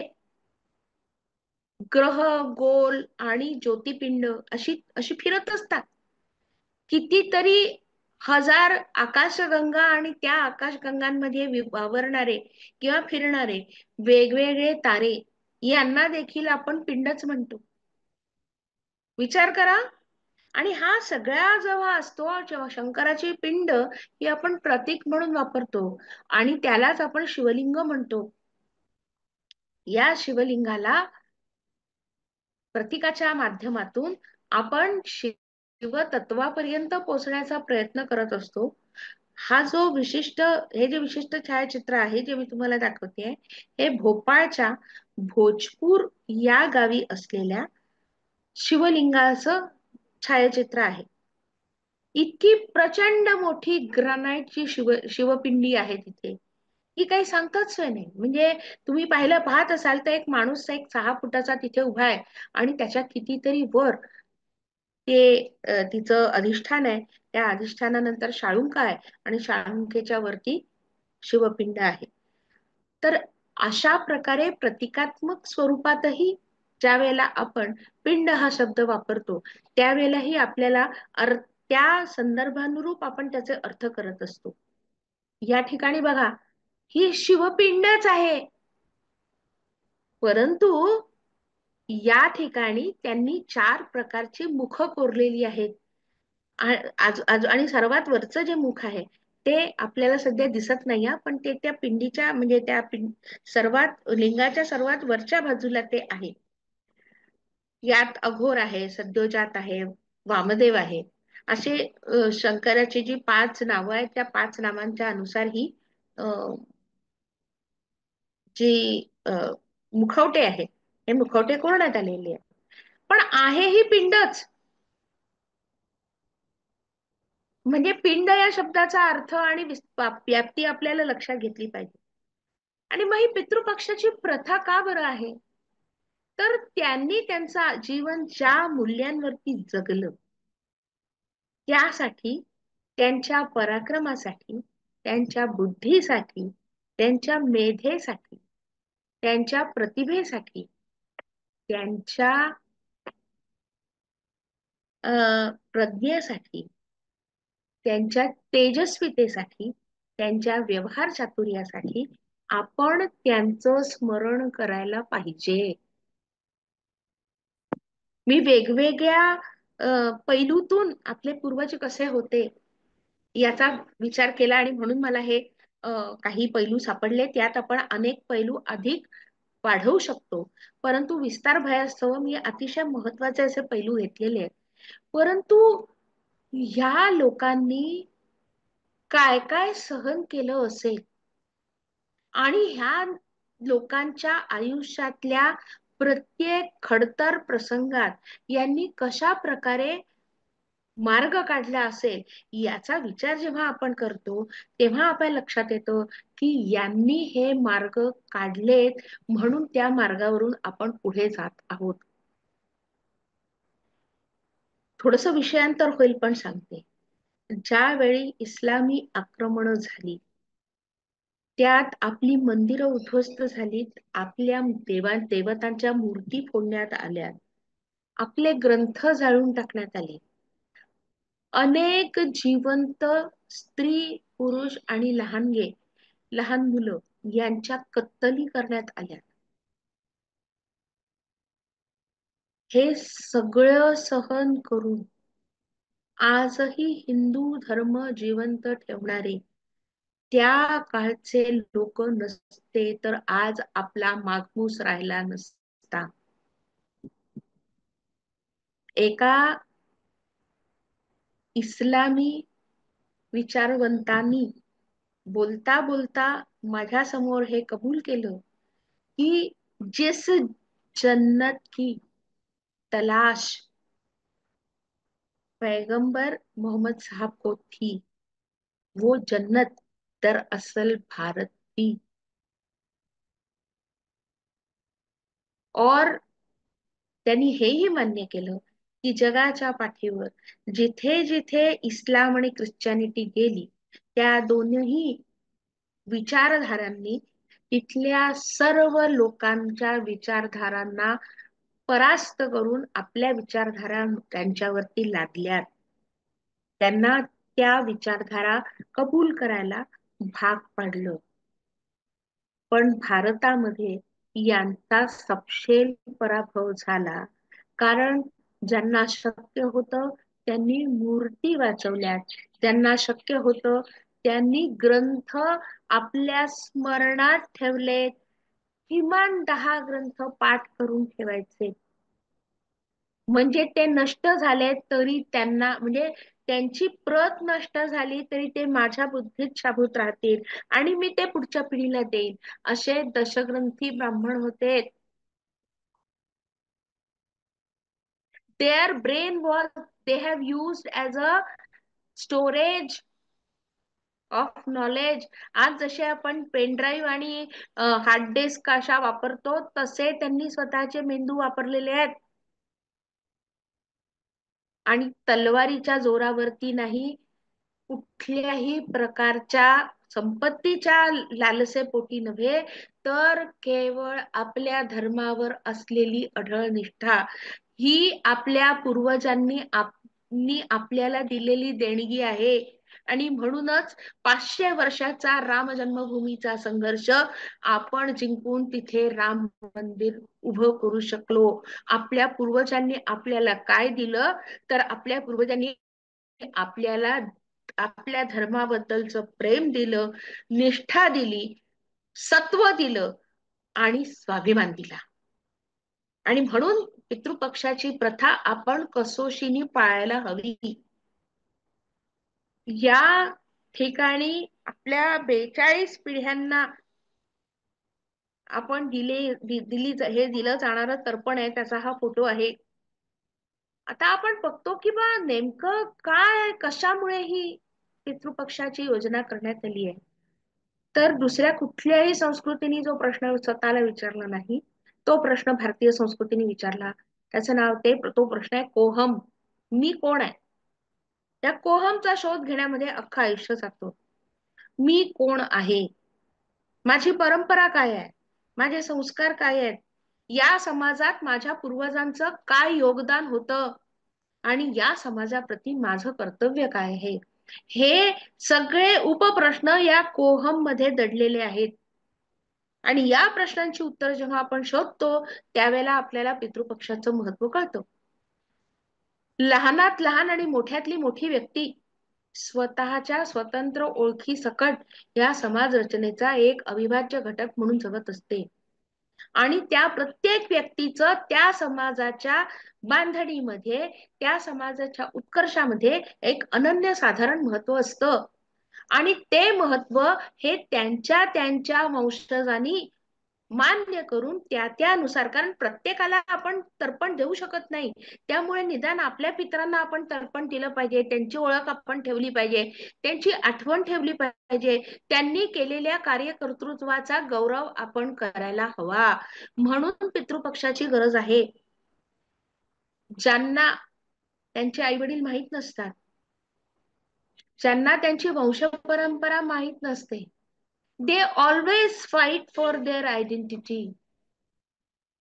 ग्रह, गोल आणि ज्योतिपिंड अशी अशी फिरत असतात. कितीतरी हजार आकाशगंगा आणि त्या आकाशगंगांमध्ये वावरणारे किंवा फिरणारे वेगवेगळे तारे, यांना देखील आपण पिंडच म्हणतो. विचार करा. आणि हा सगळा जेव्हा असतो, जेव्हा शंकराची पिंड ही आपण प्रतीक म्हणून वापरतो आणि त्यालाच आपण शिवलिंग म्हणतो. या शिवलिंगाला प्रतीकाच्या माध्यमातून आपण शिवतत्वापर्यंत पोहोचण्याचा प्रयत्न करत असतो. हा जो विशिष्ट हे जे विशिष्ट छायाचित्र आहे जे मी तुम्हाला दाखवते, हे भोपाळच्या भोजपूर या गावी असलेल्या शिवलिंगाचं छायाचित्र आहे. इतकी प्रचंड मोठी ग्रानाइटची शिवपिंडी आहे तिथे, की काही सांगताच सोय नाही. म्हणजे तुम्ही पाहत असाल तर एक माणूस एक 6 फुटाचा तिथे उभा आहे आणि त्याच्या कितीतरी वर ते तिचं अधिष्ठान आहे. त्या अधिष्ठानानंतर शाळुंका आहे आणि शाळुंकेच्या वरती शिवपिंड आहे. तर अशा प्रकारे प्रतिकात्मक स्वरूपातही ज्या वेळेला आपण पिंड हा शब्द वापरतो, त्यावेळेलाही आपल्याला त्या संदर्भानुरूप आपण त्याचे अर्थ करत असतो. या ठिकाणी बघा, ही शिवपिंडच आहे, परंतु या ठिकाणी त्यांनी 4 प्रकारची मुख कोरलेली आहेत. आणि सर्वात वरचं जे मुख आहे ते आपल्याला सध्या दिसत नाही, पण ते त्या पिंडीच्या म्हणजे सर्वात लिंगाच्या सर्वात वरच्या बाजूला ते आहे. यात अघोर आहे, सद्योजात आहे, वामदेव आहे. असे शंकराची जी 5 नावं आहेत, त्या 5 नावांच्या अनुसार ही अ, जी अ, मुखवटे आहेत, हे मुखवटे कोरण्यात आलेले आहेत. पण आहे ही पिंडच. म्हणजे पिंड या शब्दाचा अर्थ आणि व्याप्ती आपल्याला लक्षात घेतली पाहिजे. आणि मग ही पितृपक्षाची प्रथा का बरं आहे? तर त्यांनी त्यांचं जीवन ज्या मूल्यांवरती जगलं, त्यासाठी, त्यांच्या पराक्रमासाठी, त्यांच्या बुद्धीसाठी, त्यांच्या मेधेसाठी, त्यांच्या प्रतिभेसाठी, त्यांच्या प्रज्ञेसाठी, त्यांच्या तेजस्वितेसाठी, त्यांच्या व्यवहार चातुर्यासाठी आपण त्यांचं स्मरण करायला पाहिजे. मी वेगवेगळ्या पैलूतून आपले पूर्वज कसे होते याचा विचार केला आणि म्हणून मला हे काही पैलू सापडले. त्यात आपण अनेक पैलू अधिक वाढवू शकतो, परंतु विस्तार भयास्तव मी अतिशय महत्वाचे असे पैलू घेतलेले आहेत. परंतु ह्या लोकांनी काय काय सहन केलं असेल आणि ह्या लोकांच्या आयुष्यातल्या प्रत्येक खडतर प्रसंगात यांनी कशा प्रकारे मार्ग काढला असेल, याचा विचार जेव्हा आपण करतो तेव्हा आपल्या लक्षात येतं की यांनी हे मार्ग काढलेत, म्हणून त्या मार्गावरून आपण पुढे जात आहोत. थोडस विषयांतर होईल पण सांगते. ज्यावेळी इस्लामी आक्रमण झाली, त्यात आपली मंदिरं उद्ध्वस्त झालीत, आपल्या देवतांच्या मूर्ती फोडण्यात आल्या, आपले ग्रंथ जाळून टाकण्यात आले, अनेक जिवंत स्त्री, पुरुष आणि लहान मुलं यांच्या कत्तली करण्यात आल्या. हे सगळं सहन करून आजही हिंदू धर्म जिवंत ठेवणारे त्या काळचे लोक नसते तर आज आपला मागमूस राहिला नसता. एका इस्लामी विचारवंतांनी बोलता बोलता माझ्या समोर हे कबूल केलं की जिस जन्नत की तलाश पैगंबर मोहम्मद साहब को थी, वो जन्नत दरअसल भारत थी। और त्यांनी हेही मान्य केलं की जगाच्या पाठीवर जिथे जिथे इस्लाम आणि ख्रिश्चॅनिटी गेली, त्या दोन्ही विचारधारांनी तिथल्या सर्व लोकांच्या विचारधारांना परास्त करून आपल्या विचारधारा त्यांच्यावरती लादल्यात. त्यांना त्या विचारधारा कबूल करायला भाग पाडलं. पण भारतामध्ये यांचा सपशेल पराभव झाला. कारण ज्यांना शक्य होतं त्यांनी मूर्ती वाचवल्या, ज्यांना शक्य होतं त्यांनी ग्रंथ आपल्या स्मरणात ठेवले, किमान 10 ग्रंथ पाठ करून ठेवायचे. म्हणजे ते नष्ट झाले तरी त्यांना, म्हणजे त्यांची प्रत नष्ट झाली तरी ते माझ्या बुद्धीत शाबूत राहतील आणि मी ते पुढच्या पिढीला देईन, असे दशग्रंथी ब्राह्मण होते. Their brain was, they have used as a storage of knowledge. आज जसे आपण पेन ड्राईव्ह आणि हार्ड डिस्क अशा वापरतो, तसे त्यांनी स्वतःचे मेंदू वापरलेले आहेत. आणि तलवारीच्या जोरावरती नाही, कुठल्याही प्रकारच्या संपत्तीच्या लालसेपोटी नव्हे, तर केवळ आपल्या धर्मावर असलेली अढळ निष्ठा, ही आपल्या पूर्वजांनी आपल्याला दिलेली देणगी आहे. आणि म्हणूनच 500 वर्षाचा राम जन्मभूमीचा संघर्ष आपण जिंकून तिथे राम मंदिर उभं करू शकलो. आपल्या पूर्वजांनी आपल्याला काय दिलं, तर आपल्या पूर्वजांनी आपल्याला आपल्या धर्माबद्दलचं प्रेम दिलं, निष्ठा दिली, सत्व दिलं आणि स्वाभिमान दिला. आणि म्हणून पितृपक्षाची प्रथा आपण कसोशीने पाळायला हवी. या ठिकाणी आपल्या 42 पिढ्यांना आपण हे दिलं जाणारं तर्पण आहे, त्याचा हा फोटो आहे. आता आपण बघतो की बा नेमकं काय, कशामुळे ही पितृपक्षाची योजना करण्यात आली आहे. तर दुसऱ्या कुठल्याही संस्कृतीने जो प्रश्न स्वतःला विचारला नाही, तो प्रश्न भारतीय संस्कृतीने विचारला. त्याचं नाव, तो प्रश्न आहे कोहम. मी कोण आहे? त्या कोहमचा शोध घेण्यामध्ये अख्खं आयुष्य जातो. मी कोण आहे? माझी परंपरा काय आहे? माझे संस्कार काय आहेत? या समाजात माझ्या पूर्वजांचं काय योगदान होतं आणि या समाजाप्रती माझं कर्तव्य काय आहे? हे सगळे उपप्रश्न या कोहम मध्ये दडलेले आहेत. आणि या प्रश्नांची उत्तर जेव्हा आपण शोधतो, त्यावेळेला आपल्याला पितृपक्षाचं महत्व कळतं. लहानात लहान आणि मोठ्यातली मोठी व्यक्ती स्वतःच्या स्वतंत्र ओळखी सकट या समाज रचनेचा एक अविभाज्य घटक म्हणून जगत असते. आणि त्या प्रत्येक व्यक्तीचं त्या समाजाच्या बांधणीमध्ये, त्या समाजाच्या उत्कर्षामध्ये एक अनन्य साधारण महत्व असतं. आणि ते महत्व हे त्यांच्या त्यांच्या वंशजांनी मान्य करून त्यानुसार, कारण प्रत्येकाला आपण तर्पण देऊ शकत नाही, त्यामुळे निदान आपल्या पितरांना आपण तर्पण दिलं पाहिजे, त्यांची ओळख आपण ठेवली पाहिजे, त्यांची आठवण ठेवली पाहिजे, त्यांनी केलेल्या कार्यकर्तृत्वाचा गौरव आपण करायला हवा. म्हणून पितृपक्षाची गरज आहे. ज्यांना त्यांचे आई वडील माहित नसतात, ज्यांना त्यांची वंश परंपरा माहित नसते, they always fight for their identity.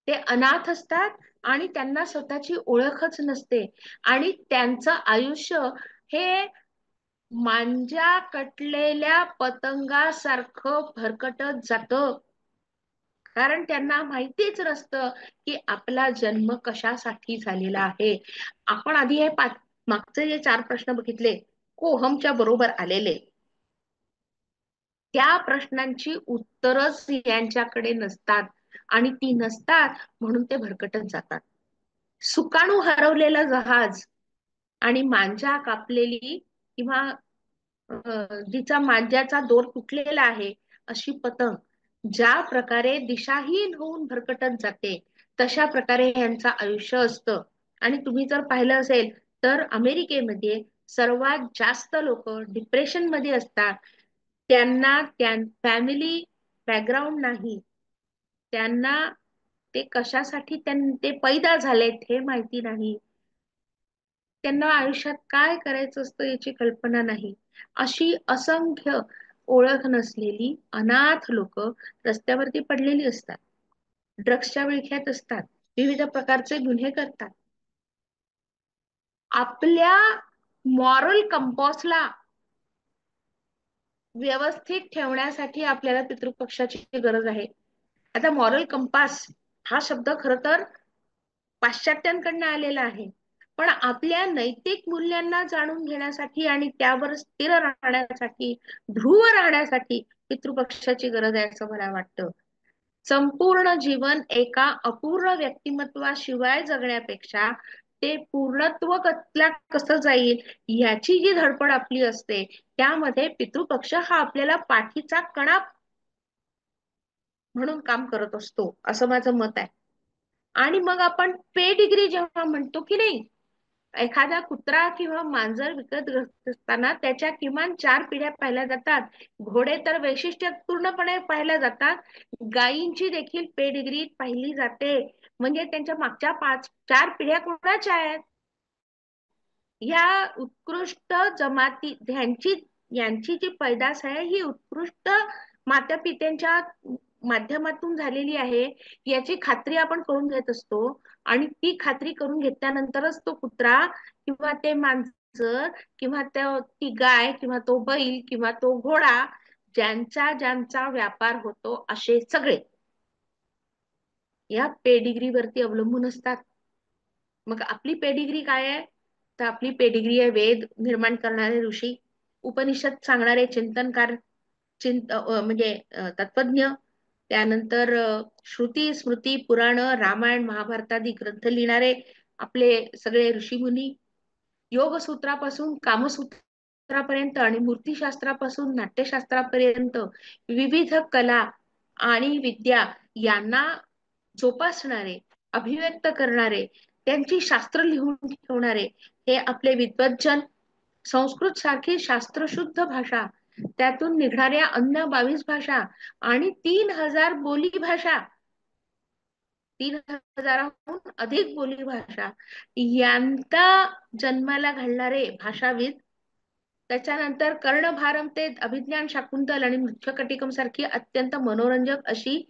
ते अनाथ असतात आणि त्यांना स्वतःची ओळखच नसते आणि त्यांचं आयुष्य हे मांजा कटलेल्या पतंगासारखं भरकटत जातं. कारण त्यांना माहितीच नसतं की आपला जन्म कशासाठी झालेला आहे. आपण आधी हे मागचे जे 4 प्रश्न बघितले, कोहमच्या बरोबर आलेले, त्या प्रश्नांची उत्तरच यांच्याकडे नसतात आणि ती नसतात म्हणून ते भरकटत जातात. सुकाणू हरवलेलं जहाज आणि मांजा कापलेली किंवा जिचा मांज्याचा दोर तुटलेला आहे अशी पतंग ज्या प्रकारे दिशाहीन होऊन भरकटत जाते, तशा प्रकारे यांचं आयुष्य असतं. आणि तुम्ही जर पाहिलं असेल तर अमेरिकेमध्ये सर्वात जास्त लोक डिप्रेशन मध्ये असतात. त्यांना फॅमिली बॅकग्राऊंड नाही, त्यांना ते कशासाठी ते पैदा झालेत हे माहिती नाही, त्यांना आयुष्यात काय करायचं असतं याची कल्पना नाही, अशी असंख्य ओळख नसलेली अनाथ लोक रस्त्यावरती पडलेली असतात, ड्रग्सच्या विळख्यात असतात, विविध प्रकारचे गुन्हे करतात. आपल्या मॉरल कंपॉसला व्यवस्थित ठेवण्यासाठी आपल्याला पितृपक्षाची गरज आहे. आता मॉरल कंपास हा शब्द खर तर पाश्चात्यांकडनं आलेला आहे, पण आपल्या नैतिक मूल्यांना जाणून घेण्यासाठी आणि त्यावर स्थिर राहण्यासाठी, ध्रुव राहण्यासाठी पितृपक्षाची गरज आहे असं मला वाटतं. संपूर्ण जीवन एका अपूर्ण व्यक्तिमत्वाशिवाय जगण्यापेक्षा ते पूर्णत्व कसं जाईल याची जी धडपड आपली असते, त्यामध्ये पितृपक्ष हा आपल्याला पाठीचा कणा म्हणून काम करत असतो असं माझं मत आहे. आणि मग आपण पे डिग्री जेव्हा म्हणतो की नाही, एखादा कुत्रा किंवा मांजर विकत घेत असताना त्याच्या किमान 4 पिढ्या पाहिल्या जातात. घोडे तर वैशिष्ट्यपूर्णपणे पाहिल्या जातात. गायींची देखील पेडिग्री पाहिली जाते. म्हणजे त्यांच्या मागच्या 4 पिढ्या कोणाच्या आहेत, या उत्कृष्ट जमाती यांची जी पैदास आहे ही उत्कृष्ट माता पित्यांच्या माध्यमातून झालेली आहे, याची खात्री आपण करून घेत असतो. आणि ती खात्री करून घेतल्यानंतरच तो कुत्रा किंवा ते मांजर किंवा ती गाय किंवा तो बैल किंवा तो घोडा, ज्यांचा ज्यांचा व्यापार होतो असे सगळे या पेडिग्रीवरती अवलंबून असतात. मग आपली पेडिग्री काय आहे? तर आपली पेडिग्री आहे वेद निर्माण करणारे ऋषी, उपनिषद सांगणारे चिंतनकार, म्हणजे तत्वज्ञ, त्यानंतर श्रुती स्मृती पुराण रामायण महाभारतादी ग्रंथ लिहिणारे आपले सगळे ऋषीमुनी, योगसूत्रापासून कामसूत्रापर्यंत आणि मूर्तिशास्त्रापासून नाट्यशास्त्रापर्यंत विविध कला आणि विद्या यांना जोपासणारे, अभिव्यक्त करणारे, त्यांची शास्त्र लिहून ठेवणारे हे आपले विद्वज्जन. संस्कृत सारखी शास्त्रशुद्ध भाषा, त्यातून निघणाऱ्या अन्य 22 भाषा आणि 3000 बोली भाषा, 3000हून अधिक बोली भाषा यांचा जन्माला घालणारे भाषाविद, त्याच्यानंतर कर्णभारम ते अभिज्ञान शाकुंतल आणि मृच्छकटिकम सारखी अत्यंत मनोरंजक अशी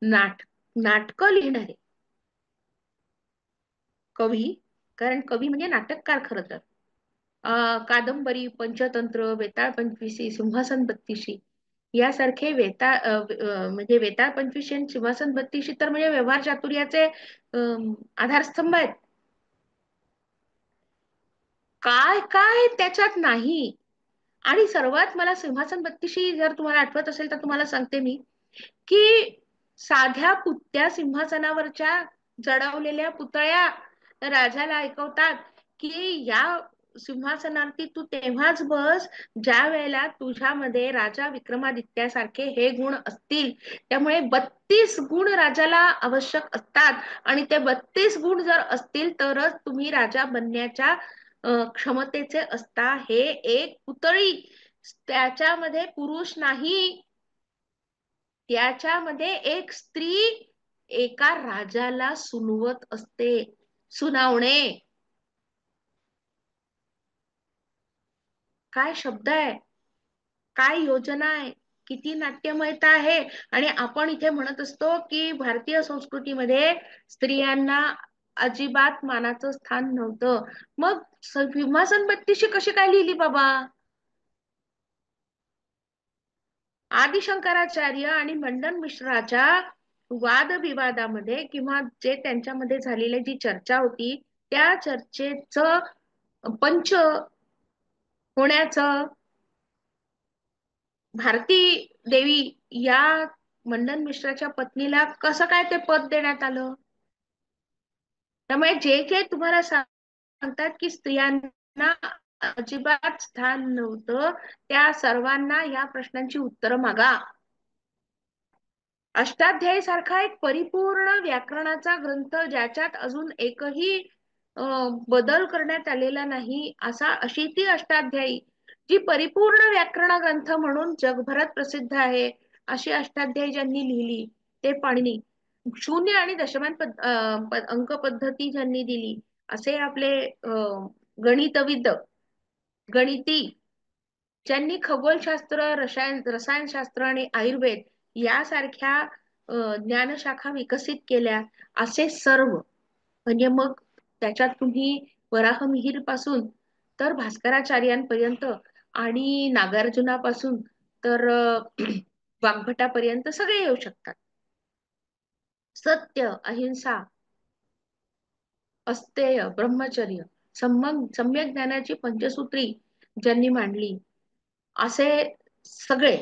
नाटकं लिहिणारे कवी, कारण कवी म्हणजे नाटककार खरं तर, कादंबरी, पंचतंत्र, वेताळ पंचवीसी, सिंहासन बत्तीशी यासारखे म्हणजे वेताळ पंचवीशी आणि सिंहासन बत्तीशी तर म्हणजे व्यवहार चातुर्याचे आधारस्तंभ आहेत. काय काय त्याच्यात नाही. आणि सर्वात मला सिंहासन बत्तीशी जर तुम्हाला आठवत असेल तर तुम्हाला सांगते मी, की साध्या त्या सिंहासनावरच्या जडवलेल्या पुतळ्या राजाला ऐकवतात की या सिंहासनावरती तू तेव्हाच बस ज्या वेळेला तुझ्यामध्ये राजा विक्रमादित्यासारखे हे गुण असतील. त्यामुळे 32 गुण राजाला आवश्यक असतात आणि ते 32 गुण जर असतील तरच तुम्ही राजा बनण्याच्या क्षमतेचे असता. हे एक पुतळी, त्याच्यामध्ये पुरुष नाही, त्याच्यामध्ये एक स्त्री एका राजाला सुनवत असते. सुनावणे काय शब्द आहे, काय योजना आहे, किती नाट्यमयता आहे. आणि आपण इथे म्हणत असतो की भारतीय संस्कृतीमध्ये स्त्रियांना अजिबात मानाचं स्थान नव्हतं. मग सिंहासन बत्तीशी कशी काय लिहिली बाबा? आदिशंकराचार्य आणि मंडन मिश्राच्या वादविवादामध्ये किंवा जे त्यांच्यामध्ये झालेली जी चर्चा होती, त्या चर्चेचं पंच होण्याचं भारती देवी या मंडन मिश्राच्या पत्नीला कसं काय ते पद देण्यात आलं? त्यामुळे जे जे तुम्हाला सांगतात की स्त्रियांना अजिबात स्थान नव्हतं, त्या सर्वांना या प्रश्नांची उत्तरं मागा. अष्टाध्यायी सारखा एक परिपूर्ण व्याकरणाचा ग्रंथ ज्याच्यात अजून एकही बदल करण्यात आलेला नाही, अशी ती अष्टाध्यायी जी परिपूर्ण व्याकरण ग्रंथ म्हणून जगभरात प्रसिद्ध आहे, अशी अष्टाध्यायी ज्यांनी लिहिली ते पाणिनी. शून्य आणि दशमान अंक पद्धती ज्यांनी दिली असे आपले गणितविद, गणिती, ज्यांनी खगोलशास्त्र, रसायनशास्त्र आणि आयुर्वेद यासारख्या ज्ञानशाखा विकसित केल्या, असे सर्व. म्हणजे मग त्याच्यात तुम्ही वराहमिहिर पासून तर भास्कराचार्यांपर्यंत आणि नागार्जुनापासून तर वाग्भटापर्यंत सगळे येऊ शकतात. सत्य, अहिंसा, अस्तेय, ब्रह्मचर्य, सम्यक ज्ञानाची पंचसूत्री ज्यांनी मांडली, असे सगळे.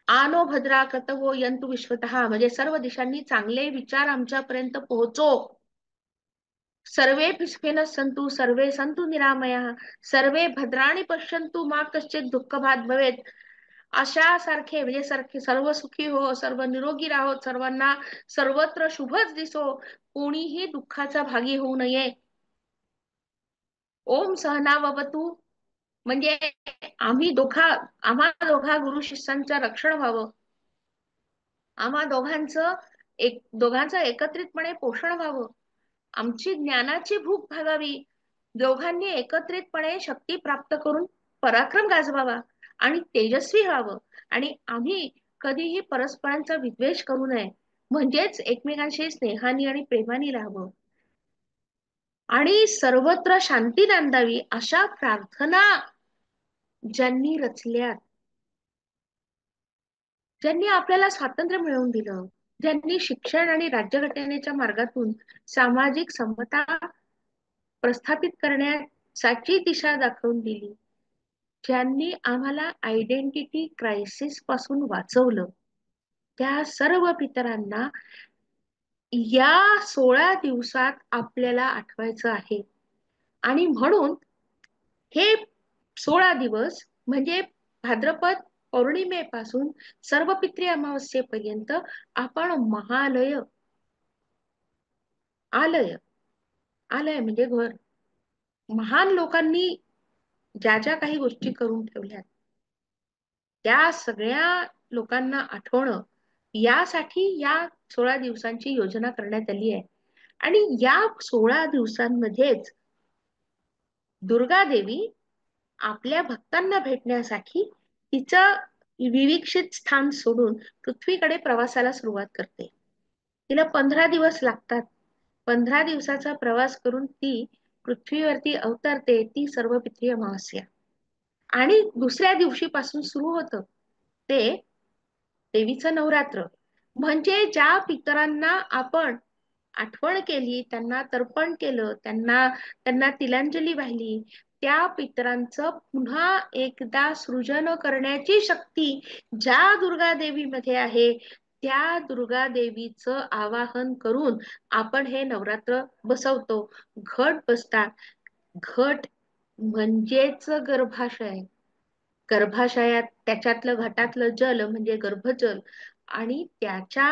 आनो भद्रा कर्तवो यंतु विश्वतः, म्हणजे सर्व दिशांनी चांगले विचार आमच्यापर्यंत पोहोचो. सर्वे सुखिनः सन्तु सर्वे सन्तु निरामयाः सर्वे भद्राणि पश्यन्तु मा कश्चित् दुःखभाग् भवेत्. अशा सारखे म्हणजे सर्व सुखी हो, सर्व निरोगी राहो, सर्वांना सर्वत्र शुभच दिसो, कोणीही दुःखाचा भागी होऊ नये. ओम सहनाववतु, म्हणजे आम्हा दोघा गुरु शिष्यांचं रक्षण व्हावं, आम्हा दोघांचं एकत्रितपणे पोषण व्हावं, आमची ज्ञानाची भूक भागावी, दोघांनी एकत्रितपणे शक्ती प्राप्त करून पराक्रम गाजवावा आणि तेजस्वी व्हावं, आणि आम्ही कधीही परस्परांचा विद्वेष करू नये, म्हणजेच एकमेकांशी स्नेहाने आणि प्रेमाने राहावं आणि सर्वत्र शांती नांदावी, अशा प्रार्थना ज्यांनी रचल्यात, ज्यांनी आपल्याला स्वातंत्र्य मिळवून दिलं, ज्यांनी शिक्षण आणि राज्यघटनेच्या मार्गातून सामाजिक समता प्रस्थापित करण्याची दिशा दाखवून दिली, ज्यांनी आम्हाला आयडेंटिटी क्रायसिस पासून वाचवलं, त्या सर्व पितरांना या 16 दिवसात आपल्याला आठवायचं आहे. आणि म्हणून हे 16 दिवस म्हणजे भाद्रपद पौर्णिमेपासून सर्व पितृ अमावस्येपर्यंत आपण महालय, आलय, आलय म्हणजे घर, महान लोकांनी ज्या ज्या काही गोष्टी करून ठेवल्या त्या सगळ्या लोकांना आठवणं, यासाठी या 16 दिवसांची योजना करण्यात आली आहे. आणि या 16 दिवसांमध्येच दुर्गा देवी आपल्या भक्तांना भेटण्यासाठी तिचं विविक्षित स्थान सोडून पृथ्वीकडे प्रवासाला सुरुवात करते. तिला 15 दिवस लागतात. 15 दिवसाचा प्रवास करून ती पृथ्वीवरती अवतरते, ती सर्व पितृ अमावस्या. आणि दुसऱ्या दिवशीपासून सुरू होतं ते देवीचं नवरात्र. म्हणजे ज्या पितरांना आपण आठवण केली, त्यांना तर्पण केलं, त्यांना तिलांजली वाहिली, त्या पितरांचं पुन्हा एकदा सृजन करण्याची शक्ती ज्या दुर्गा देवीमध्ये आहे, त्या दुर्गा देवीचं आवाहन करून आपण हे नवरात्र बसवतो. घट बसतात. घट म्हणजेच गर्भाशय, गर्भाशयात त्याच्यातलं घटातलं जल म्हणजे गर्भजल, आणि त्याच्या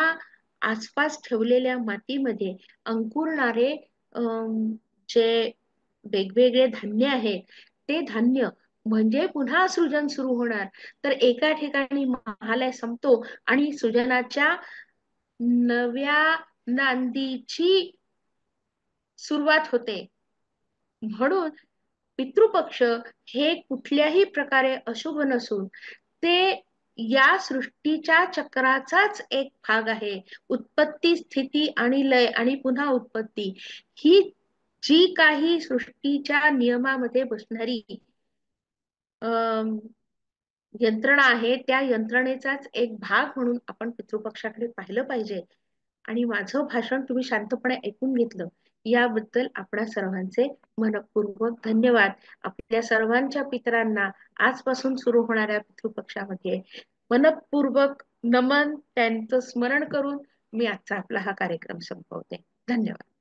आसपास ठेवलेल्या मातीमध्ये अंकुरणारे जे वेगवेगळे धान्य आहे, ते धान्य म्हणजे पुन्हा सृजन सुरू होणार. तर एका ठिकाणी महालय संपतो आणि सृजनाच्या नव्या नांदीची सुरुवात होते. म्हणून पितृपक्ष हे कुठल्याही प्रकारे अशुभ नसून ते या सृष्टीच्या चक्राचाच एक भाग आहे. उत्पत्ती, स्थिती आणि लय आणि पुन्हा उत्पत्ती, ही जी काही सृष्टीच्या नियमामध्ये बसणारी यंत्रणा आहे, त्या यंत्रणेचाच एक भाग म्हणून आपण पितृपक्षाकडे पाहिलं पाहिजे. आणि माझं भाषण तुम्ही शांतपणे ऐकून घेतलं, याबद्दल आपणा सर्वांचे मनपूर्वक धन्यवाद. आपल्या सर्वांच्या पितरांना आजपासून सुरू होणाऱ्या पितृपक्षामध्ये मनपूर्वक नमन, त्यांचं स्मरण करून मी आजचा आपला हा कार्यक्रम संपवते. धन्यवाद.